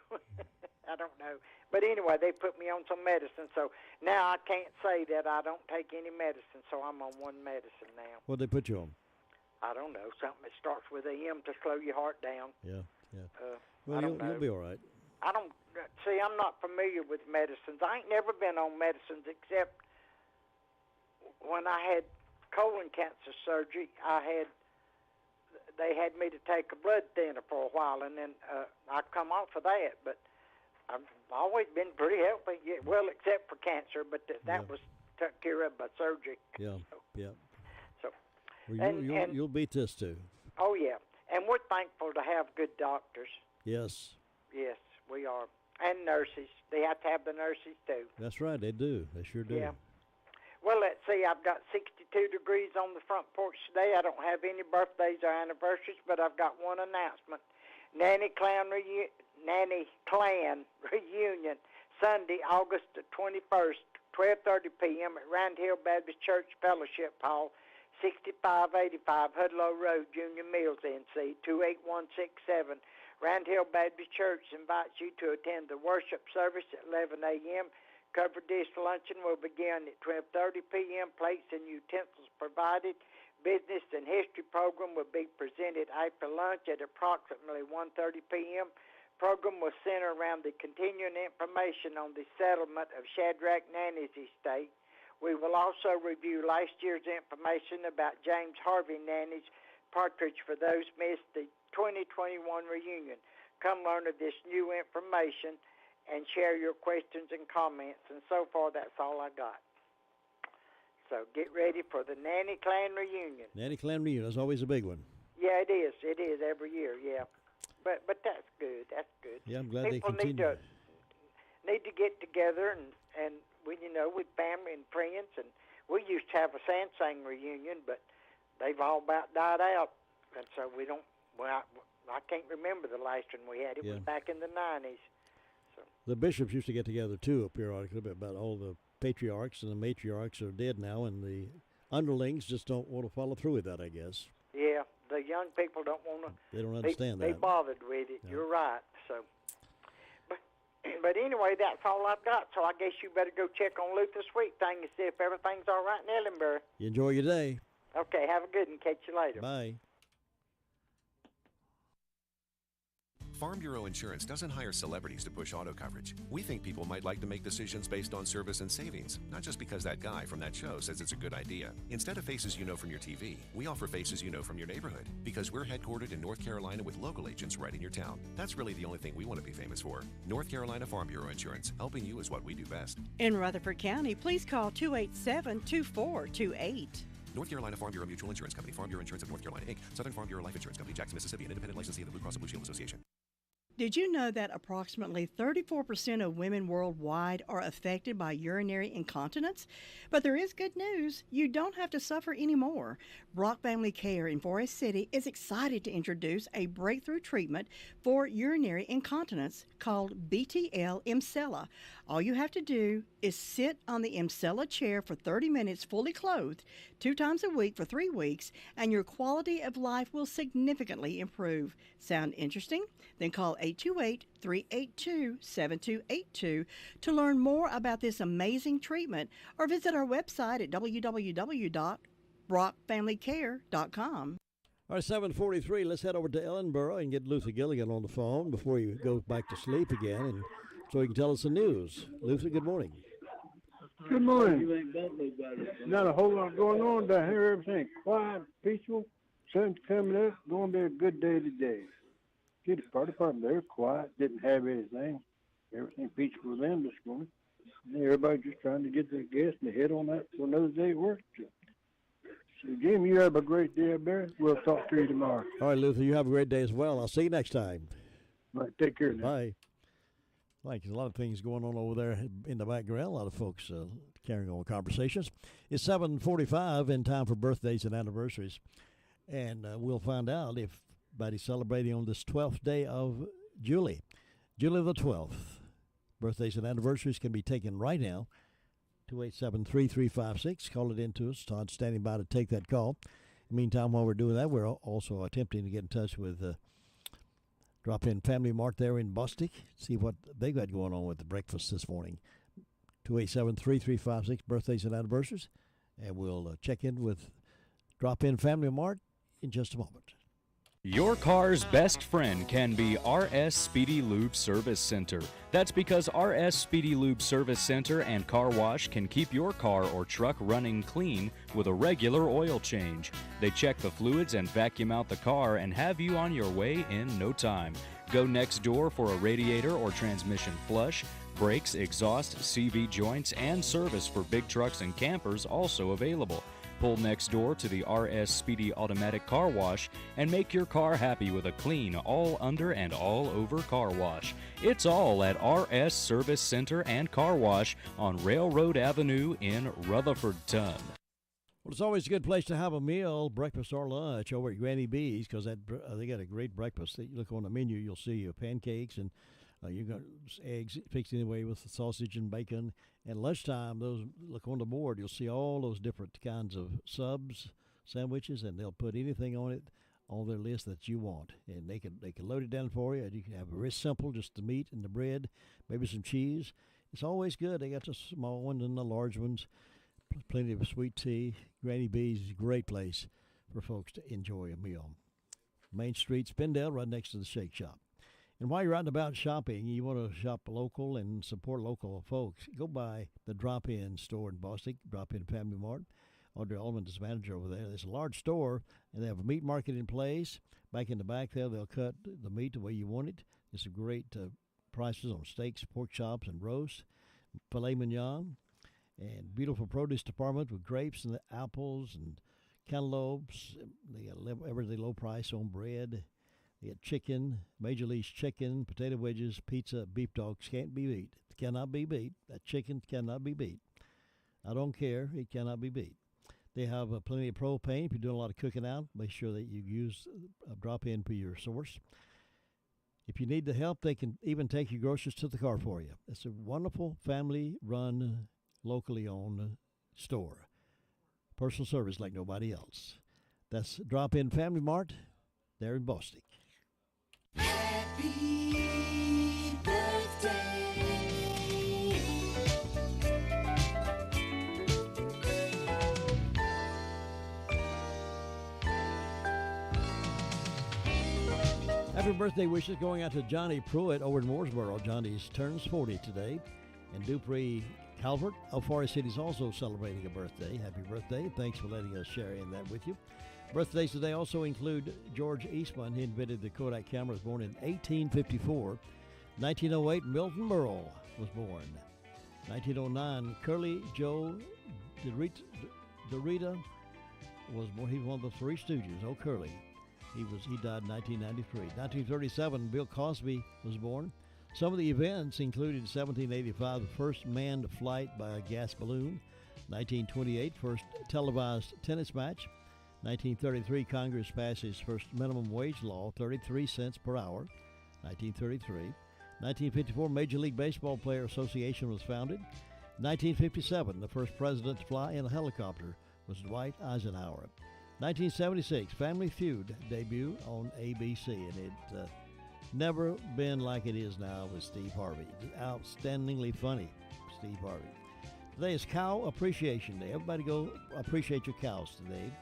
I don't know. But anyway, they put me on some medicine, so now I can't say that I don't take any medicine, so I'm on one medicine now. What did they put you on? I don't know, something that starts with a M to slow your heart down. Yeah, yeah. I don't know. You'll be all right. I don't, see, I'm not familiar with medicines. I ain't never been on medicines except when I had colon cancer surgery. They had me to take a blood thinner for a while, and then I come off of that. But I've always been pretty healthy, well, except for cancer, but that was took care of by surgery. Yeah, yeah. So, well, you'll beat this too. Oh, yeah. And we're thankful to have good doctors. Yes. Yes, we are. And nurses. They have to have the nurses, too. That's right, they do. They sure do. Yeah. Well, let's see. I've got 62 degrees on the front porch today. I don't have any birthdays or anniversaries, but I've got one announcement. Nanny Clan reunion, Sunday, August the 21st, 12:30 p.m. at Round Hill Baptist Church Fellowship Hall, 6585 Hudlow Road, Junior Mills, NC, 28167. Round Hill Baptist Church invites you to attend the worship service at 11 a.m. Covered dish luncheon will begin at 12:30 p.m. Plates and utensils provided. Business and history program will be presented after lunch at approximately 1:30 p.m. Program will center around the continuing information on the settlement of Shadrach Nanny's estate. We will also review last year's information about James Harvey Nanny's partridge for those missed the 2021 reunion. Come learn of this new information and share your questions and comments. And so far, that's all I got. So get ready for the Nanny Clan reunion. Nanny Clan reunion is always a big one. Yeah, it is. It is every year, yeah. But that's good. That's good. Yeah, I'm glad People they continue. Need to get together and we, with family and friends. And we used to have a Sansang reunion, but they've all about died out. And so we don't, well, I can't remember the last one we had. It was back in the 90s. The bishops used to get together, too, periodically, about all the patriarchs and the matriarchs are dead now, and the underlings just don't want to follow through with that, I guess. Yeah, the young people don't want to. They don't understand They that. bothered with it. Yeah. You're right. So, but anyway, that's all I've got. So I guess you better go check on Luther's Sweet thing and see if everything's all right in Ellenborough. You enjoy your day. Okay, have a good one. Catch you later. Bye. Farm Bureau Insurance doesn't hire celebrities to push auto coverage. We think people might like to make decisions based on service and savings, not just because that guy from that show says it's a good idea. Instead of faces you know from your TV, we offer faces you know from your neighborhood, because we're headquartered in North Carolina with local agents right in your town. That's really the only thing we want to be famous for. North Carolina Farm Bureau Insurance. Helping you is what we do best. In Rutherford County, please call 287-2428. North Carolina Farm Bureau Mutual Insurance Company, Farm Bureau Insurance of North Carolina, Inc., Southern Farm Bureau Life Insurance Company, Jackson, Mississippi, an independent licensee of the Blue Cross and Blue Shield Association. Did you know that approximately 34% of women worldwide are affected by urinary incontinence? But there is good news. You don't have to suffer anymore. Brock Family Care in Forest City is excited to introduce a breakthrough treatment for urinary incontinence called BTL Emsella. All you have to do is sit on the Emsella chair for 30 minutes fully clothed 2 times a week for 3 weeks, and your quality of life will significantly improve. Sound interesting? Then call 828-382-7282 to learn more about this amazing treatment, or visit our website at www.brockfamilycare.com. All right, 7:43. Let's head over to Ellenborough and get Luther Gilligan on the phone before he goes back to sleep again, and so he can tell us the news. Luther, good morning. Good morning. Not a whole lot going on down here. Everything quiet, peaceful. Sun's coming up. Going to be a good day today. See, the fire department, they're quiet. Didn't have anything. Everything peaceful with them this morning. And everybody just trying to get their gas and head on that for another day at work. So, Jim, you have a great day up there. We'll talk to you tomorrow. All right, Luther, you have a great day as well. I'll see you next time. All right, take care now. Bye. Like, there's a lot of things going on over there in the background. A lot of folks carrying on conversations. It's 7:45 and time for birthdays and anniversaries. And we'll find out if everybody's celebrating on this 12th day of July the 12th. Birthdays and anniversaries can be taken right now 287-3356. Call it in to us. Todd's standing by to take that call. In the meantime, while we're doing that, we're also attempting to get in touch with Drop-In Family Mart there in Bostic. See what they got going on with the breakfast this morning. 287-3356, birthdays and anniversaries. And we'll check in with Drop-In Family Mart in just a moment. Your car's best friend can be RS Speedy Lube Service Center. That's because RS Speedy Lube Service Center and Car Wash can keep your car or truck running clean with a regular oil change. They check the fluids and vacuum out the car and have you on your way in no time. Go next door for a radiator or transmission flush, brakes, exhaust, CV joints, and service for big trucks and campers also available. Pull next door to the RS Speedy Automatic Car Wash and make your car happy with a clean, all under and all over car wash. It's all at RS Service Center and Car Wash on Railroad Avenue in Rutherford-ton. Well, it's always a good place to have a meal, breakfast or lunch, over at Granny B's, because they got a great breakfast. You look on the menu, you'll see pancakes and you got eggs fixed anyway with the sausage and bacon. And lunchtime, look on the board, you'll see all those different kinds of subs, sandwiches, and they'll put anything on it on their list that you want. And they can load it down for you. You can have it very simple, just the meat and the bread, maybe some cheese. It's always good. They got the small ones and the large ones. Plenty of sweet tea. Granny B's is a great place for folks to enjoy a meal. Main Street, Spindale, right next to the Shake Shop. And while you're out and about shopping, you want to shop local and support local folks, go by the Drop-In store in Bostic, Drop-In Family Mart. Audrey Ullman is manager over there. There's a large store, and they have a meat market in place. Back in the back there, they'll cut the meat the way you want it. There's some great prices on steaks, pork chops, and roast, filet mignon, and beautiful produce department with grapes and apples and cantaloupes. They got everyday low price on bread. They got chicken, Major Lee's chicken, potato wedges, pizza, beef dogs. Can't be beat. Cannot be beat. That chicken cannot be beat. I don't care. It cannot be beat. They have plenty of propane. If you're doing a lot of cooking out, make sure that you use a Drop-In for your source. If you need the help, they can even take your groceries to the car for you. It's a wonderful family-run, locally owned store. Personal service like nobody else. That's Drop-In Family Mart there in Bostic. Happy birthday. Happy birthday wishes going out to Johnny Pruitt over in Mooresboro. Johnny's turns 40 today. And Dupree Calvert of Forest City is also celebrating a birthday. Happy birthday. Thanks for letting us share in that with you. Birthdays today also include George Eastman. He invented the Kodak camera. Was born in 1854. 1908, Milton Berle was born. 1909, Curly Joe DeRita was born. He was one of the Three Stooges. Oh, Curly. He died in 1993. 1937, Bill Cosby was born. Some of the events included 1785, the first manned flight by a gas balloon. 1928, first televised tennis match. 1933, Congress passed its first minimum wage law, 33 cents per hour. 1933. 1954, Major League Baseball Player Association was founded. 1957, the first president to fly in a helicopter was Dwight Eisenhower. 1976, Family Feud debut on ABC, and it never been like it is now with Steve Harvey. Outstandingly funny, Steve Harvey. Today is Cow Appreciation Day. Everybody go appreciate your cows today.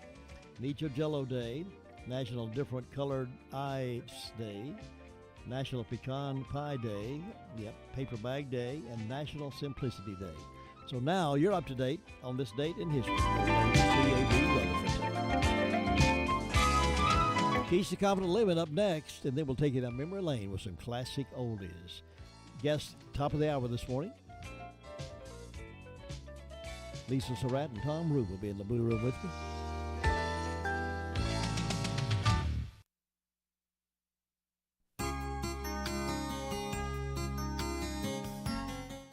Eat Your Jell-O Day, National Different Colored Eyes Day, National Pecan Pie Day, Paper Bag Day, and National Simplicity Day. So now you're up to date on this date in history. Keys to Confident Living up next, and then we'll take you down memory lane with some classic oldies. Guest top of the hour this morning, Lisa Surratt and Tom Rube will be in the Blue Room with me.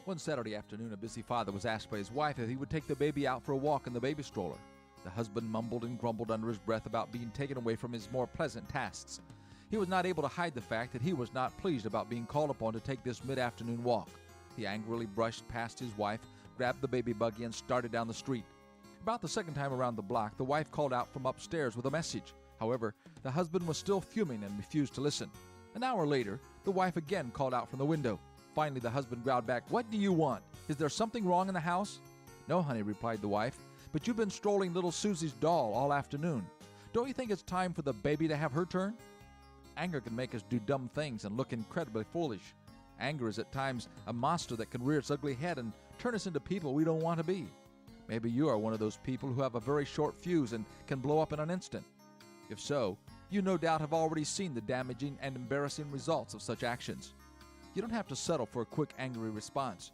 One Saturday afternoon, a busy father was asked by his wife if he would take the baby out for a walk in the baby stroller. The husband mumbled and grumbled under his breath about being taken away from his more pleasant tasks. He was not able to hide the fact that he was not pleased about being called upon to take this mid-afternoon walk. He angrily brushed past his wife, grabbed the baby buggy and started down the street. About the second time around the block, the wife called out from upstairs with a message. However, the husband was still fuming and refused to listen. An hour later, the wife again called out from the window. Finally, the husband growled back, "What do you want? Is there something wrong in the house?" "No, honey," replied the wife, "but you've been strolling little Susie's doll all afternoon. Don't you think it's time for the baby to have her turn?" Anger can make us do dumb things and look incredibly foolish. Anger is at times a monster that can rear its ugly head and turn us into people we don't want to be. Maybe you are one of those people who have a very short fuse and can blow up in an instant. If so, you no doubt have already seen the damaging and embarrassing results of such actions. You don't have to settle for a quick, angry response.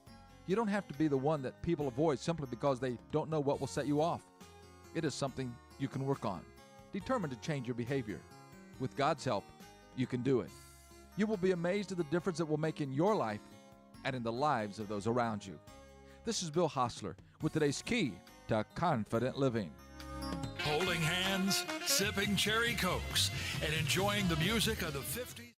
You don't have to be the one that people avoid simply because they don't know what will set you off. It is something you can work on. Determined to change your behavior. With God's help, you can do it. You will be amazed at the difference it will make in your life and in the lives of those around you. This is Bill Hostler with today's Key to Confident Living. Holding hands, sipping cherry cokes, and enjoying the music of the 50s.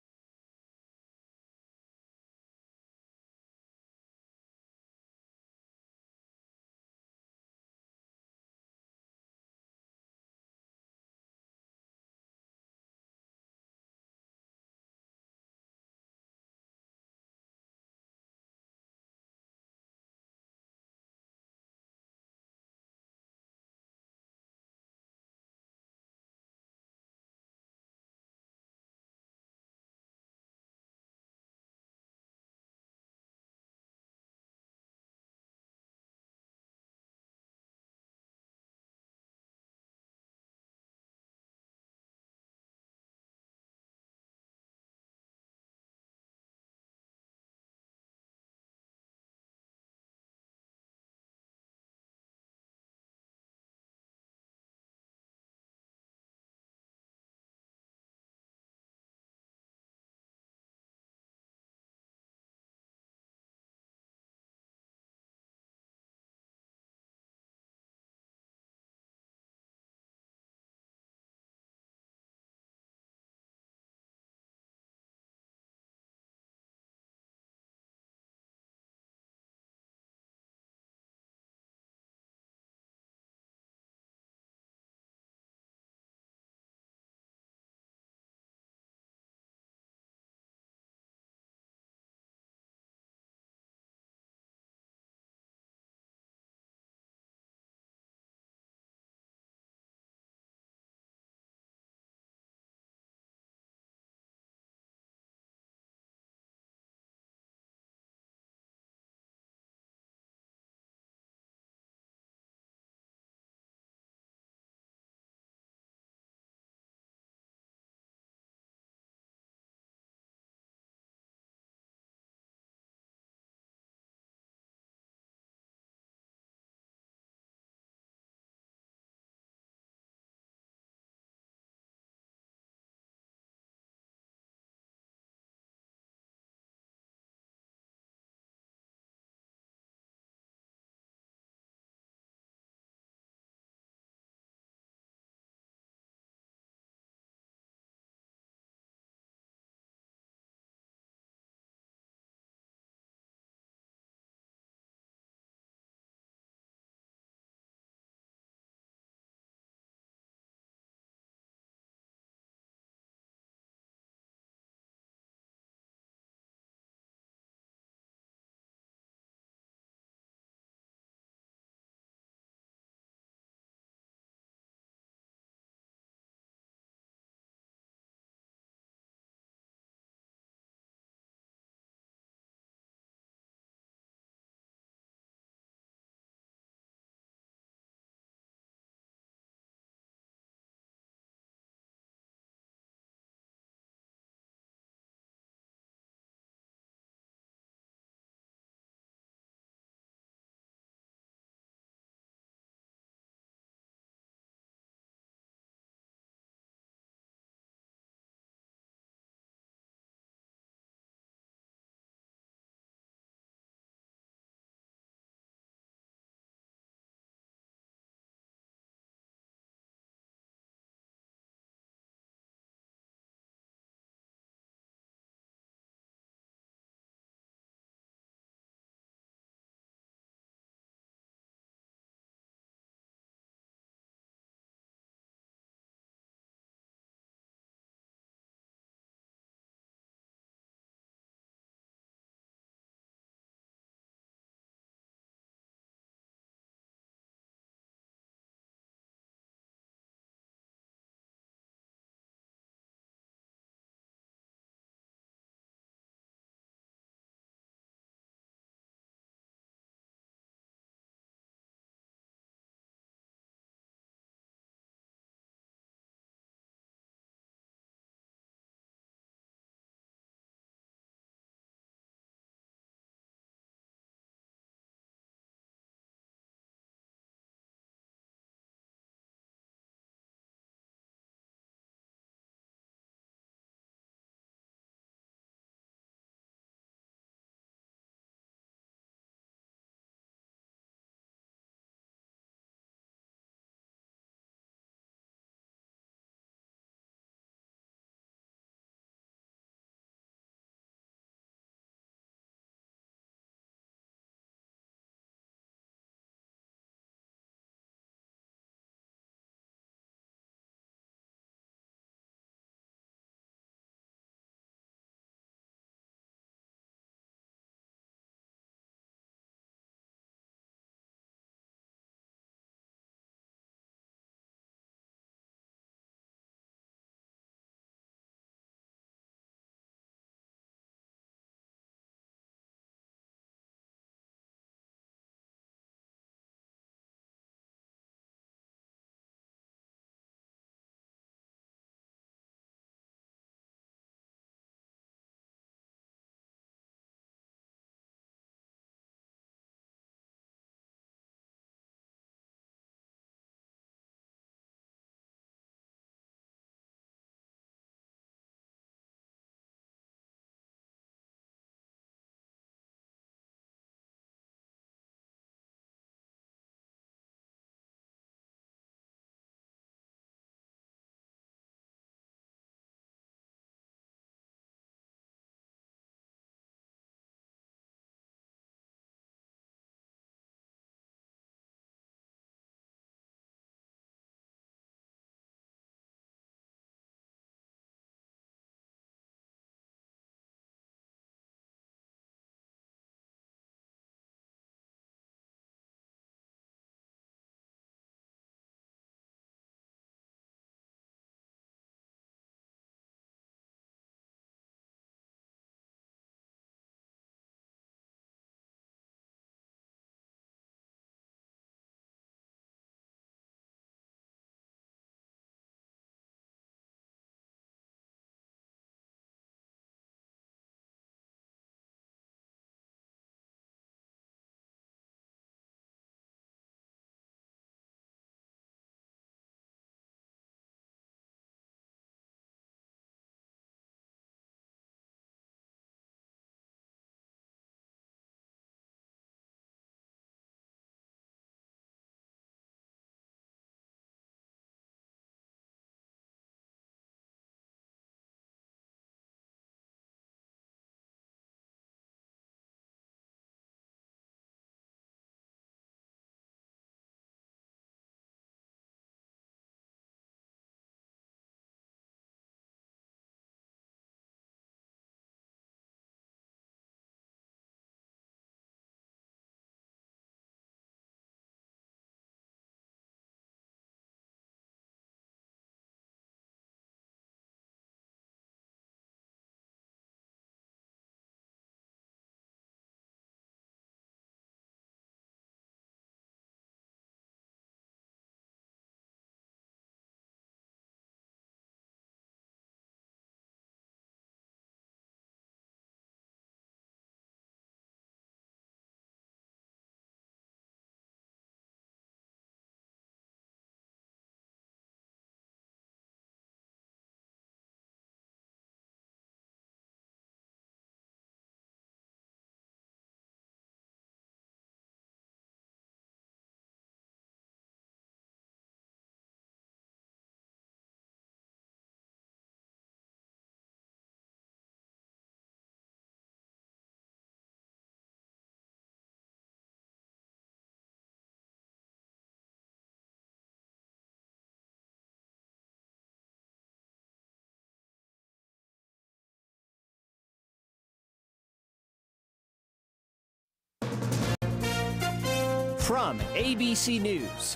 From ABC News,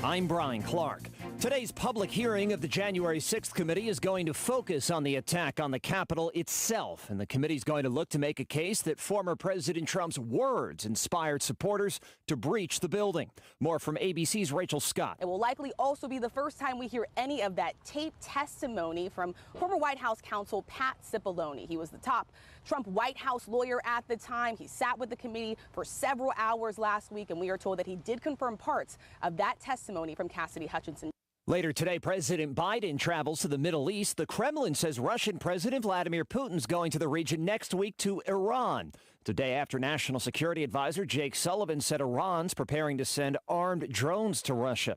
I'm Brian Clark. Today's public hearing of the January 6th committee is going to focus on the attack on the Capitol itself, and the committee's going to look to make a case that former President Trump's words inspired supporters to breach the building. More from ABC's Rachel Scott. It will likely also be the first time we hear any of that taped testimony from former White House counsel Pat Cipollone. He was the top Trump White House lawyer at the time. He sat with the committee for several hours last week, and we are told that he did confirm parts of that testimony from Cassidy Hutchinson. Later today, President Biden travels to the Middle East. The Kremlin says Russian President Vladimir Putin's going to the region next week to Iran. Today, after National Security Advisor Jake Sullivan said Iran's preparing to send armed drones to Russia.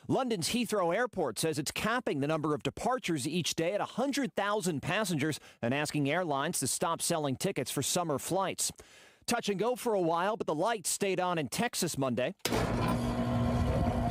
London's Heathrow Airport says it's capping the number of departures each day at 100,000 passengers and asking airlines to stop selling tickets for summer flights. Touch and go for a while, but the lights stayed on in Texas Monday.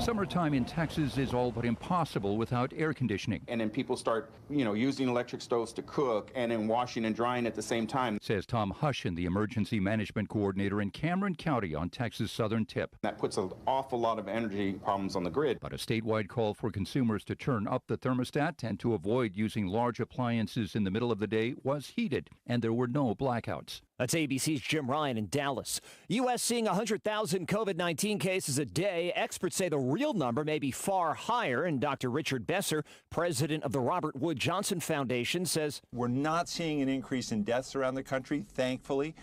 Summertime in Texas is all but impossible without air conditioning. And then people start, using electric stoves to cook and then washing and drying at the same time. Says Tom Hushin, the emergency management coordinator in Cameron County on Texas' southern tip. That puts an awful lot of energy problems on the grid. But a statewide call for consumers to turn up the thermostat and to avoid using large appliances in the middle of the day was heeded, and there were no blackouts. That's ABC's Jim Ryan in Dallas. U.S. seeing 100,000 COVID-19 cases a day. Experts say the real number may be far higher, and Dr. Richard Besser, president of the Robert Wood Johnson Foundation, says we're not seeing an increase in deaths around the country, thankfully,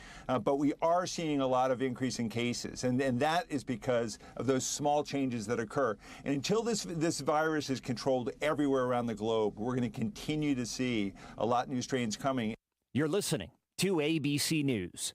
but we are seeing a lot of increase in cases, and that is because of those small changes that occur. And until this virus is controlled everywhere around the globe, we're going to continue to see a lot of new strains coming. You're listening to ABC News.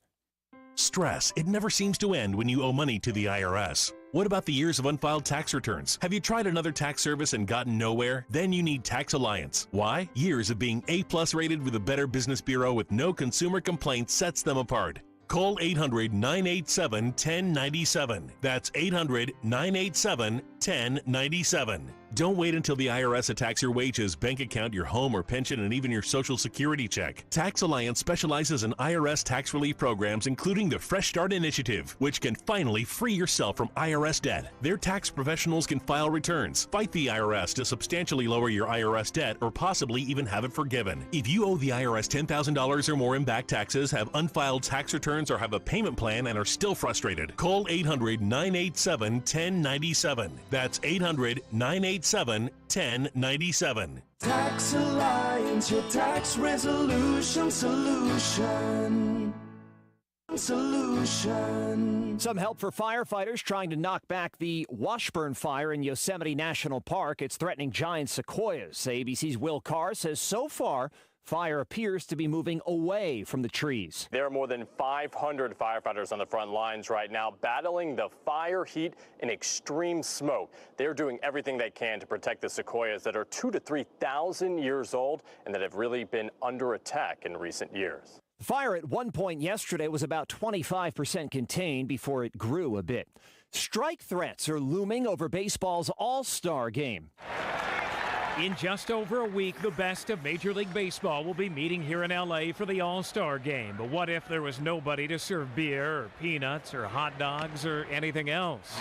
Stress. It never seems to end when you owe money to the IRS. What about the years of unfiled tax returns? Have you tried another tax service and gotten nowhere? Then you need Tax Alliance. Why? Years of being A+ rated with a Better Business Bureau with no consumer complaints sets them apart. Call 800-987-1097. That's 800-987-1097. Don't wait until the IRS attacks your wages, bank account, your home or pension, and even your Social Security check. Tax Alliance specializes in IRS tax relief programs, including the Fresh Start Initiative, which can finally free yourself from IRS debt. Their tax professionals can file returns, fight the IRS to substantially lower your IRS debt, or possibly even have it forgiven. If you owe the IRS $10,000 or more in back taxes, have unfiled tax returns, or have a payment plan and are still frustrated, call 800-987-1097. That's 800-987-1097. Tax Alliance, your tax resolution solution. Some help for firefighters trying to knock back the Washburn fire in Yosemite National Park. It's threatening giant sequoias. ABC's Will Carr says so far, fire appears to be moving away from the trees. There are more than 500 firefighters on the front lines right now battling the fire, heat, and extreme smoke. They're doing everything they can to protect the sequoias that are 2,000 to 3,000 years old and that have really been under attack in recent years. The fire at one point yesterday was about 25% contained before it grew a bit. Strike threats are looming over baseball's All-Star game. In just over a week, the best of Major League Baseball will be meeting here in L.A. for the All-Star game. But what if there was nobody to serve beer or peanuts or hot dogs or anything else?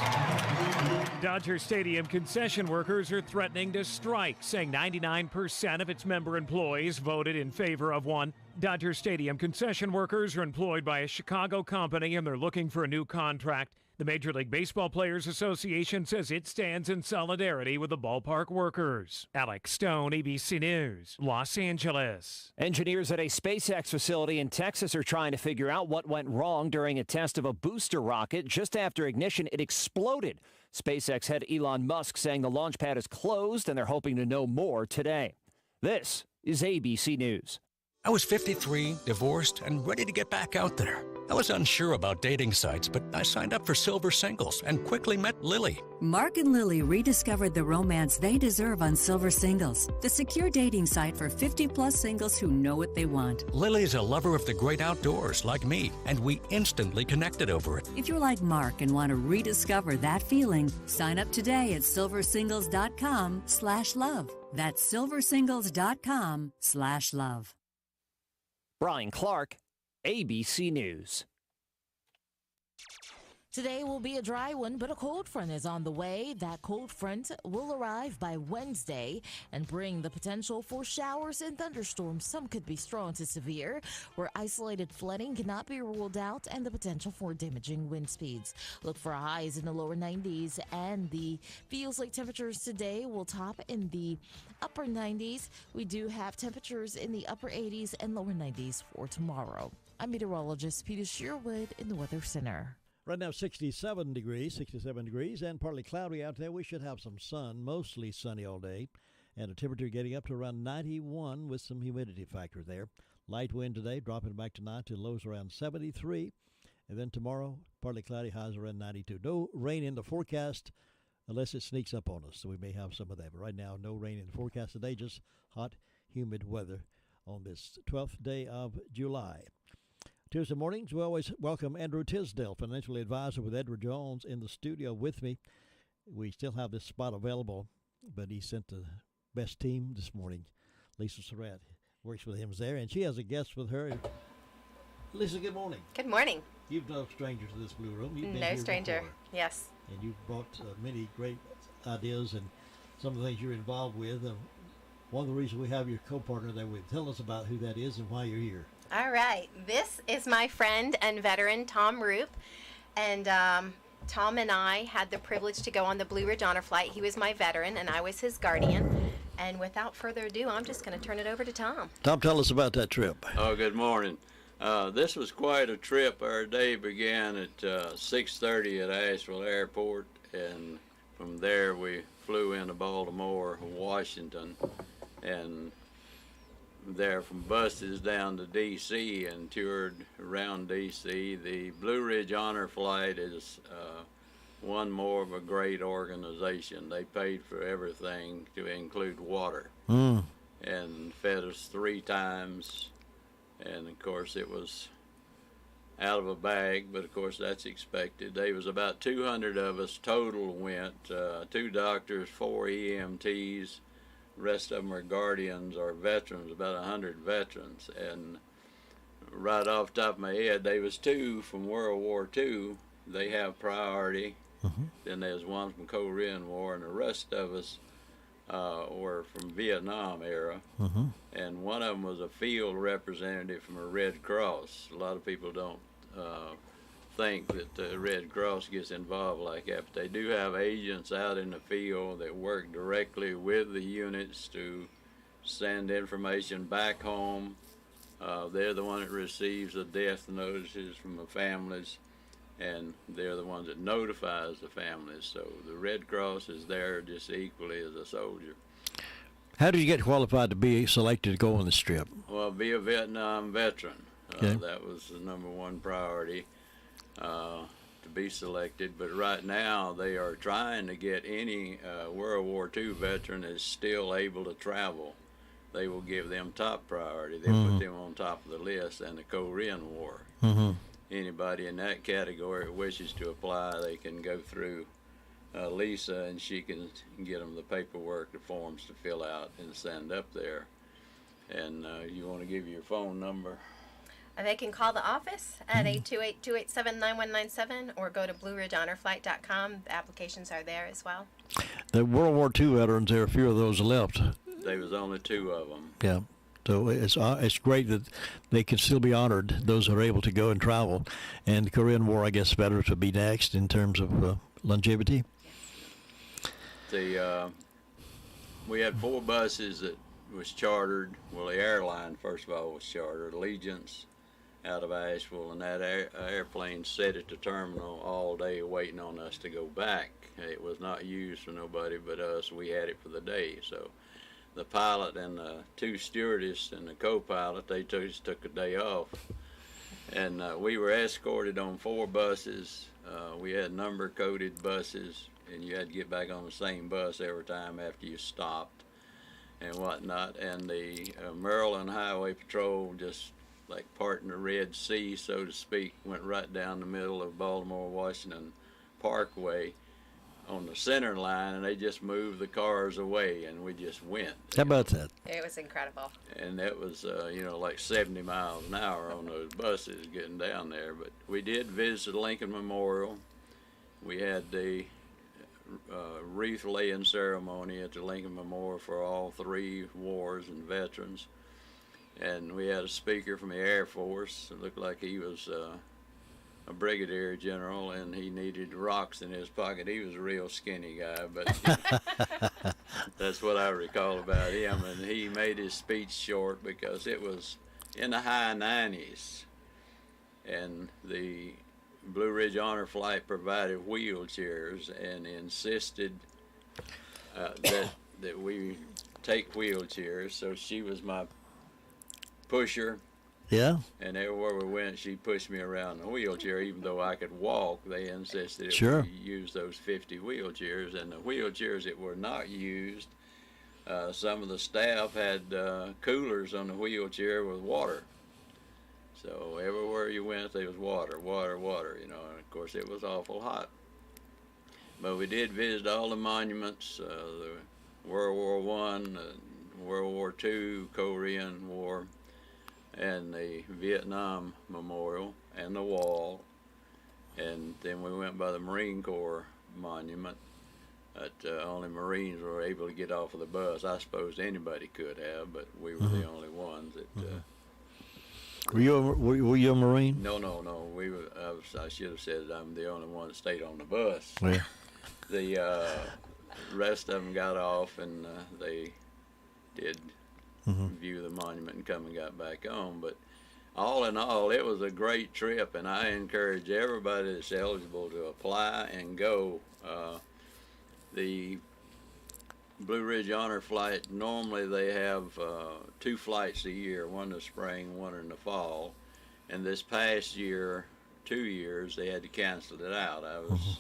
Dodger Stadium concession workers are threatening to strike, saying 99% of its member employees voted in favor of one. Dodger Stadium concession workers are employed by a Chicago company, and they're looking for a new contract. The Major League Baseball Players Association says it stands in solidarity with the ballpark workers. Alex Stone, ABC News, Los Angeles. Engineers at a SpaceX facility in Texas are trying to figure out what went wrong during a test of a booster rocket. Just after ignition, it exploded. SpaceX head Elon Musk saying the launch pad is closed and they're hoping to know more today. This is ABC News. I was 53, divorced, and ready to get back out there. I was unsure about dating sites, but I signed up for Silver Singles and quickly met Lily. Mark and Lily rediscovered the romance they deserve on Silver Singles, the secure dating site for 50-plus singles who know what they want. Lily's a lover of the great outdoors like me, and we instantly connected over it. If you're like Mark and want to rediscover that feeling, sign up today at silversingles.com/love. That's silversingles.com/love. Brian Clark, ABC News. Today will be a dry one, but a cold front is on the way. That cold front will arrive by Wednesday and bring the potential for showers and thunderstorms. Some could be strong to severe, where isolated flooding cannot be ruled out, and the potential for damaging wind speeds. Look for highs in the lower 90s, and the feels like temperatures today will top in the upper 90s. We do have temperatures in the upper 80s and lower 90s for tomorrow. I'm meteorologist Peter Sherwood in the Weather Center. Right now, 67 degrees, and partly cloudy out there. We should have some sun, mostly sunny all day, and a temperature getting up to around 91 with some humidity factor there. Light wind today, dropping back tonight to lows around 73. And then tomorrow, partly cloudy, highs around 92. No rain in the forecast unless it sneaks up on us, so we may have some of that. But right now, no rain in the forecast today, just hot, humid weather on this 12th day of July. Tuesday mornings, we always welcome Andrew Tisdale, financial advisor with Edward Jones, in the studio with me. We still have this spot available, but he sent the best team this morning. Lisa Surratt works with him there, and she has a guest with her. Lisa, good morning. Good morning. You're no stranger to this Blue Room. You've been no here stranger, before, yes. and you've brought many great ideas and some of the things you're involved with. One of the reasons we have your co-partner there with, tell us about who that is and why you're here. All right. This is my friend and veteran, Tom Roop. And Tom and I had the privilege to go on the Blue Ridge Honor Flight. He was my veteran, and I was his guardian. And without further ado, I'm just going to turn it over to Tom. Tom, tell us about that trip. Oh, good morning. This was quite a trip. Our day began at 6:30 at Asheville Airport, and from there we flew into Baltimore, Washington, and there from buses down to D.C. and toured around D.C. The Blue Ridge Honor Flight is one more of a great organization. They paid for everything to include water and fed us 3 times. And of course it was out of a bag, but of course that's expected. There was about 200 of us total went, 2 doctors, 4 EMTs. The rest of them are guardians or veterans, about 100 veterans. And right off the top of my head, there was 2 from World War II. They have priority. Then there's one from Korean War, and the rest of us were from Vietnam era. And one of them was a field representative from a Red Cross. A lot of people don't think that the Red Cross gets involved like that, but they do have agents out in the field that work directly with the units to send information back home. They're the one that receives the death notices from the families, and they're the ones that notifies the families. So the Red Cross is there just equally as a soldier. How did you get qualified to be selected to go on this trip? Well, be a Vietnam veteran. Okay. That was the #1 priority to be selected. But right now they are trying to get any World War II veteran is still able to travel. They will give them top priority. They put them on top of the list. And the Korean War. Anybody in that category that wishes to apply, they can go through Lisa, and she can get them the paperwork, the forms to fill out and send up there. And you want to give your phone number? They can call the office at 828-287-9197 or go to BlueRidgeHonorFlight.com. The applications are there as well. The World War II veterans, there are a few of those left. There was only 2 of them. Yeah. So it's great that they can still be honored, those who are able to go and travel. And the Korean War, I guess, veterans would be next in terms of longevity. We had 4 buses that was chartered. Well, the airline, first of all, was chartered. Allegiance out of Asheville, and that airplane sat at the terminal all day waiting on us to go back. It was not used for nobody but us. We had it for the day. So the pilot and the 2 stewardess and the co-pilot, they just took a day off. And we were escorted on 4 buses. We had number-coded buses, and you had to get back on the same bus every time after you stopped and whatnot. And the Maryland Highway Patrol, just like parting the Red Sea, so to speak, went right down the middle of Baltimore-Washington Parkway on the center line, and they just moved the cars away, and we just went. How about that? It was incredible. And that was, like 70 miles an hour on those buses getting down there. But we did visit Lincoln Memorial. we had the wreath laying ceremony at the Lincoln Memorial for all 3 wars and veterans. And we had a speaker from the Air Force. It looked like he was a brigadier general, and he needed rocks in his pocket. He was a real skinny guy, but that's what I recall about him. And he made his speech short because it was in the high 90s, and the Blue Ridge Honor Flight provided wheelchairs and insisted that we take wheelchairs. So she was my pusher. Yeah. And everywhere we went, she pushed me around in a wheelchair, even though I could walk. They insisted Sure. we use those 50 wheelchairs. And the wheelchairs that were not used, some of the staff had coolers on the wheelchair with water. So everywhere you went, there was water, water, water, you know. And of course, it was awful hot. But we did visit all the monuments, the World War I, World War II, Korean War, and the Vietnam Memorial, and the Wall. And then we went by the Marine Corps Monument. That only Marines were able to get off of the bus. I suppose anybody could have, but we were the only ones that... Were you a Marine? No. I should have said I'm the only one that stayed on the bus. Yeah. The rest of them got off, and they did view the monument and come and got back on. But all in all, it was a great trip, and I encourage everybody that's eligible to apply and go. The Blue Ridge Honor Flight, normally they have 2 flights a year, one in the spring, one in the fall. And this past year, 2 years, they had to cancel it out. I was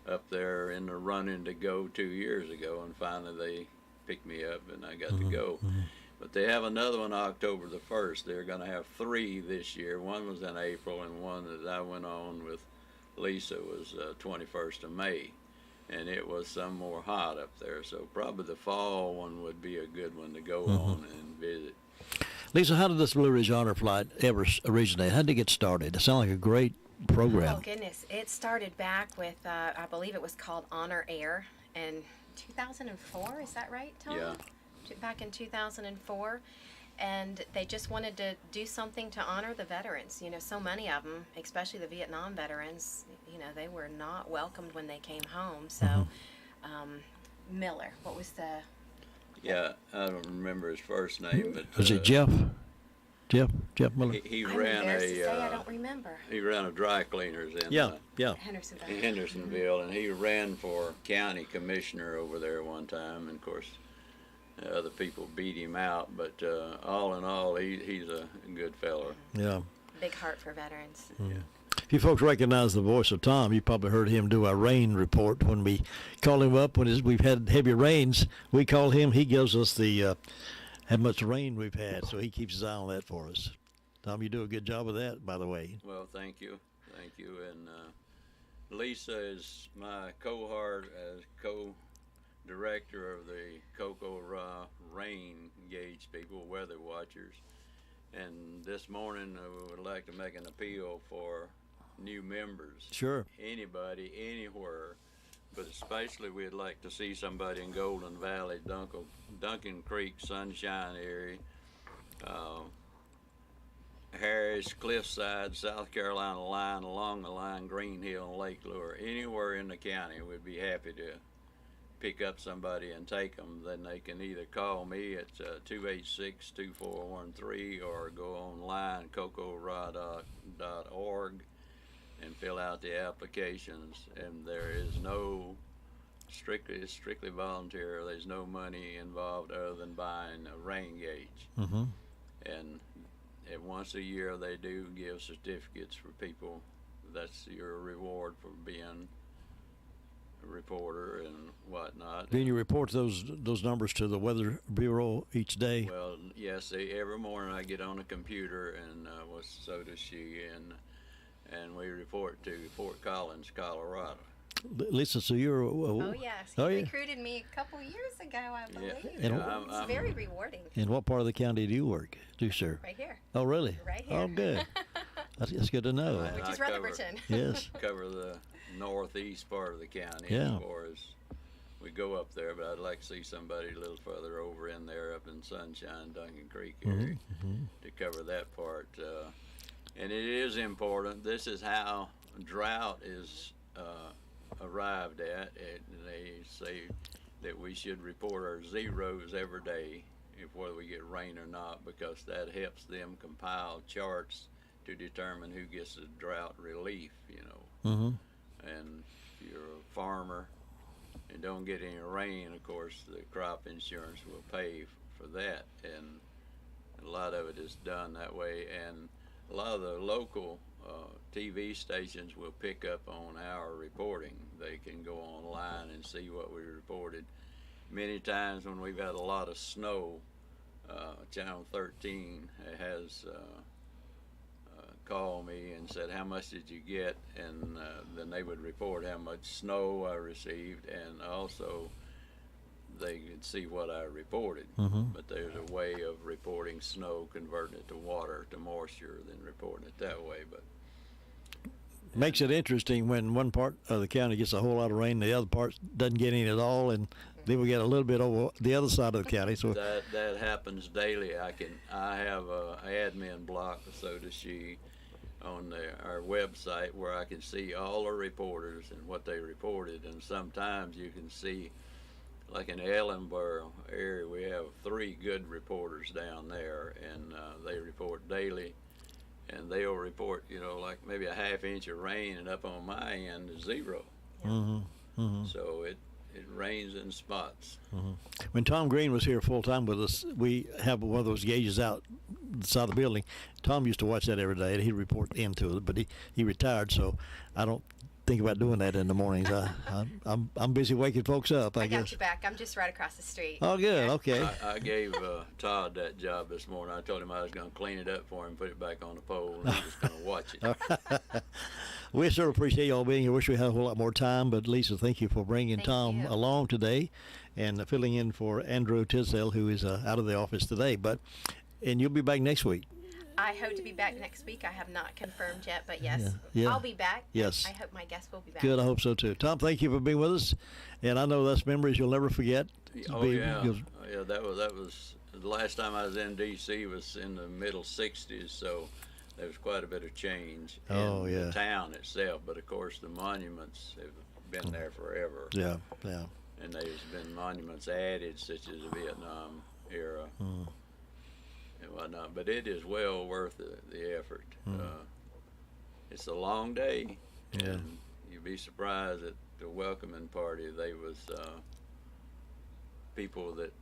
up there in the running to go 2 years ago, and finally they picked me up and I got to go. But they have another one October the 1st. They're going to have 3 this year. One was in April, and one that I went on with Lisa was 21st of May. And it was some more hot up there, so probably the fall one would be a good one to go on and visit. Lisa, how did this Blue Ridge Honor Flight ever originate? How did it get started? It sounds like a great program. Oh, goodness. It started back with, I believe it was called Honor Air in 2004. Is that right, Tom? Yeah. Back in 2004. And they just wanted to do something to honor the veterans. You know, so many of them, especially the Vietnam veterans, you know, they were not welcomed when they came home. So, Miller, what was the... Yeah, I don't remember his first name, but... Was it Jeff? Jeff Miller? He I'm ran embarrassed to say I don't remember. He ran a dry cleaners in Hendersonville. And he ran for county commissioner over there one time, and of course... other people beat him out, but all in all, he's a good fella. Yeah. Big heart for veterans. Yeah. If you folks recognize the voice of Tom, you probably heard him do our rain report when we call him up. When we've had heavy rains, we call him. He gives us the how much rain we've had, so he keeps his eye on that for us. Tom, you do a good job of that, by the way. Well, thank you. And Lisa is my cohort as co-director of the Cocoa Raw rain gauge people, weather watchers. And this morning we would like to make an appeal for new members. Sure. Anybody, anywhere, but especially we'd like to see somebody in Golden Valley, Duncan Creek, Sunshine area, Harris, Cliffside, South Carolina line, along the line, Green Hill and Lake Lure, anywhere in the county. We'd be happy to pick up somebody and take them. Then they can either call me at 286-2413 or go online, cocora.org, and fill out the applications. And there is no it's strictly volunteer. There's no money involved other than buying a rain gauge. And once a year they do give certificates for people. That's your reward for being a reporter and whatnot. Then you report those numbers to the Weather Bureau each day? Well, yes, every morning I get on a computer, and so does she, and we report to Fort Collins, Colorado. Lisa, so you're... oh, yes. He recruited me a couple years ago, I believe. Yeah. It's very rewarding. In what part of the county do you work? Right here. Oh, really? Right here. Oh, good. That's good to know. Which is Rutherford. Yes. Cover the northeast part of the county Yeah. as far as we go up there, but I'd like to see somebody a little further over in there up in Sunshine, Duncan Creek area to cover that part. And it is important. This is how drought is arrived at. They say that we should report our zeros every day, whether we get rain or not, because that helps them compile charts to determine who gets the drought relief, And if you're a farmer and don't get any rain, of course, the crop insurance will pay for that. And a lot of it is done that way. And a lot of the local TV stations will pick up on our reporting. They can go online and see what we reported. Many times when we've had a lot of snow, Channel 13 has called me and said, how much did you get? And then they would report how much snow I received, and also they could see what I reported. But there's a way of reporting snow, converting it to water, to moisture, then reporting it that way. But makes it interesting when one part of the county gets a whole lot of rain, the other part doesn't get any at all, and then we get a little bit over the other side of the county. So that happens daily. I have a admin block, so does she, on our website, where I can see all the reporters and what they reported. And sometimes you can see, like in the Ellenboro area, we have 3 good reporters down there, and they report daily. And they'll report, like maybe a half inch of rain, and up on my end is 0. So it rains in spots. When Tom Green was here full time with us, we have one of those gauges out the side of the building. Tom used to watch that every day, and he'd report into it. But he retired, so I don't think about doing that in the mornings. I'm busy waking folks up. I guess. Got you back. I'm just right across the street. Oh, good. Okay. I gave Todd that job this morning. I told him I was going to clean it up for him, put it back on the pole, and he was going to watch it. We sure appreciate y'all being here. Wish we had a whole lot more time, but Lisa, thank you for bringing Tom along today and filling in for Andrew Tisdale, who is out of the office today. And you'll be back next week. I hope to be back next week. I have not confirmed yet, but yes, Yeah. I'll be back. Yes. I hope my guests will be back. Good, I hope so too. Tom, thank you for being with us, and I know that's memories you'll never forget. That was the last time I was in D.C. was in the middle '60s, so there was quite a bit of change in the town itself. But of course, the monuments have been there forever. Yeah. And there's been monuments added, such as the Vietnam era. And whatnot, but it is well worth the effort. It's a long day, and you'd be surprised at the welcoming party. They was people that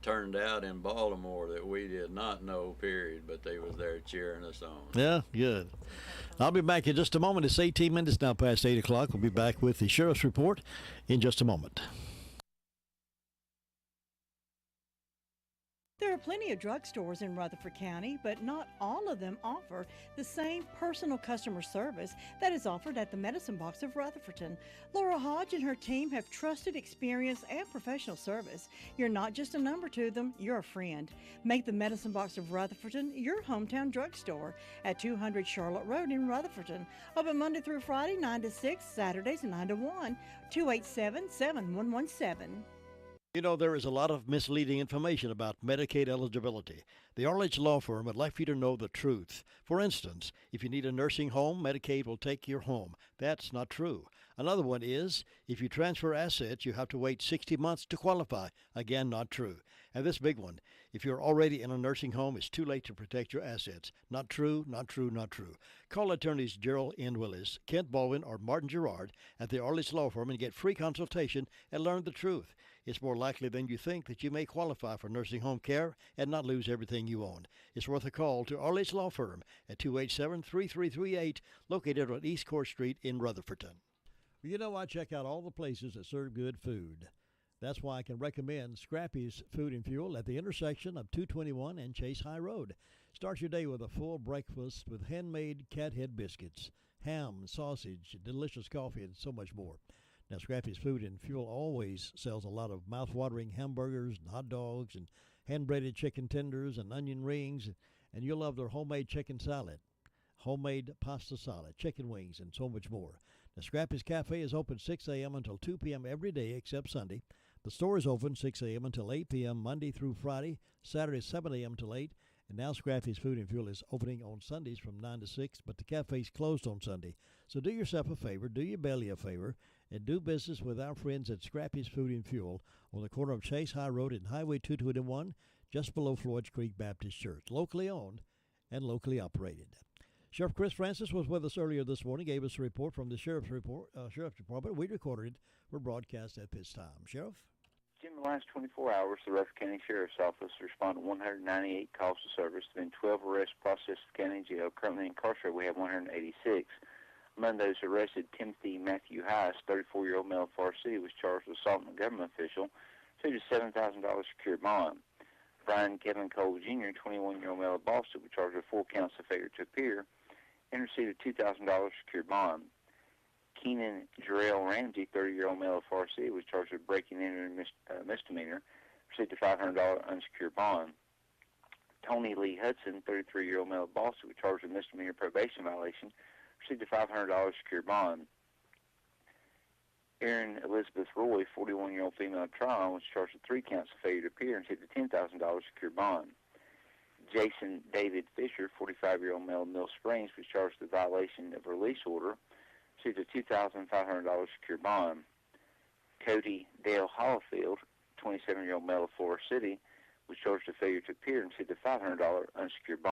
turned out in Baltimore that we did not know, period, but they was there cheering us on. Yeah, good. I'll be back in just a moment. It's 18 minutes now past 8 o'clock. We'll be back with the Sheriff's Report in just a moment. There are plenty of drugstores in Rutherford County, but not all of them offer the same personal customer service that is offered at the Medicine Box of Rutherfordton. Laura Hodge and her team have trusted experience and professional service. You're not just a number to them, you're a friend. Make the Medicine Box of Rutherfordton your hometown drugstore at 200 Charlotte Road in Rutherfordton. Open Monday through Friday, 9 to 6, Saturdays 9 to 1, 287-7117. You know, there is a lot of misleading information about Medicaid eligibility. The Arledge Law Firm would like for you to know the truth. For instance, if you need a nursing home, Medicaid will take your home. That's not true. Another one is, if you transfer assets, you have to wait 60 months to qualify. Again, not true. And this big one, if you're already in a nursing home, it's too late to protect your assets. Not true, not true, not true. Call attorneys Gerald N. Willis, Kent Baldwin, or Martin Gerard at the Arledge Law Firm and get free consultation and learn the truth. It's more likely than you think that you may qualify for nursing home care and not lose everything you own. It's worth a call to Arledge Law Firm at 287-3338, located on East Court Street in Rutherfordton. You know, I check out all the places that serve good food. That's why I can recommend Scrappy's Food and Fuel at the intersection of 221 and Chase High Road. Start your day with a full breakfast with handmade cat head biscuits, ham, sausage, delicious coffee, and so much more. Now, Scrappy's Food and Fuel always sells a lot of mouth-watering hamburgers and hot dogs and hand-breaded chicken tenders and onion rings, and you'll love their homemade chicken salad, homemade pasta salad, chicken wings, and so much more. The Scrappy's Cafe is open 6 a.m. until 2 p.m. every day except Sunday. The store is open 6 a.m. until 8 p.m. Monday through Friday, Saturday 7 a.m. till 8. And now Scrappy's Food and Fuel is opening on Sundays from 9 to 6, but the cafe's closed on Sunday. So do yourself a favor, do your belly a favor, and do business with our friends at Scrappy's Food and Fuel on the corner of Chase High Road and Highway 221, just below Floyd's Creek Baptist Church. Locally owned and locally operated. Sheriff Chris Francis was with us earlier this morning, gave us a report from the Sheriff's Department. We recorded it for broadcast at this time. Sheriff? In the last 24 hours, the Rutherford County Sheriff's Office responded to 198 calls to service. There have been 12 arrests processed at the county jail. Currently incarcerated, we have 186. Among those arrested, Timothy Matthew Heiss, 34-year-old male of Forest City, was charged with assaulting a government official, received a $7,000 secured bond. Brian Kevin Cole Jr., 21-year-old male of Boston, was charged with 4 counts of failure to appear and received a $2,000 secured bond. Keenan Jarrell Ramsey, 30-year-old male of Forest City, was charged with breaking in a misdemeanor, received a $500 unsecured bond. Tony Lee Hudson, 33-year-old male of Boston, was charged with misdemeanor probation violation, received a $500 secured bond. Erin Elizabeth Roy, 41-year-old female of Tryon, was charged with 3 counts of failure to appear and received a $10,000 secured bond. Jason David Fisher, 45-year-old male of Mill Springs, was charged with violation of a release order, received a $2,500 secured bond. Cody Dale Hollifield, 27-year-old male of Forest City, was charged with failure to appear and received a $500 unsecured bond.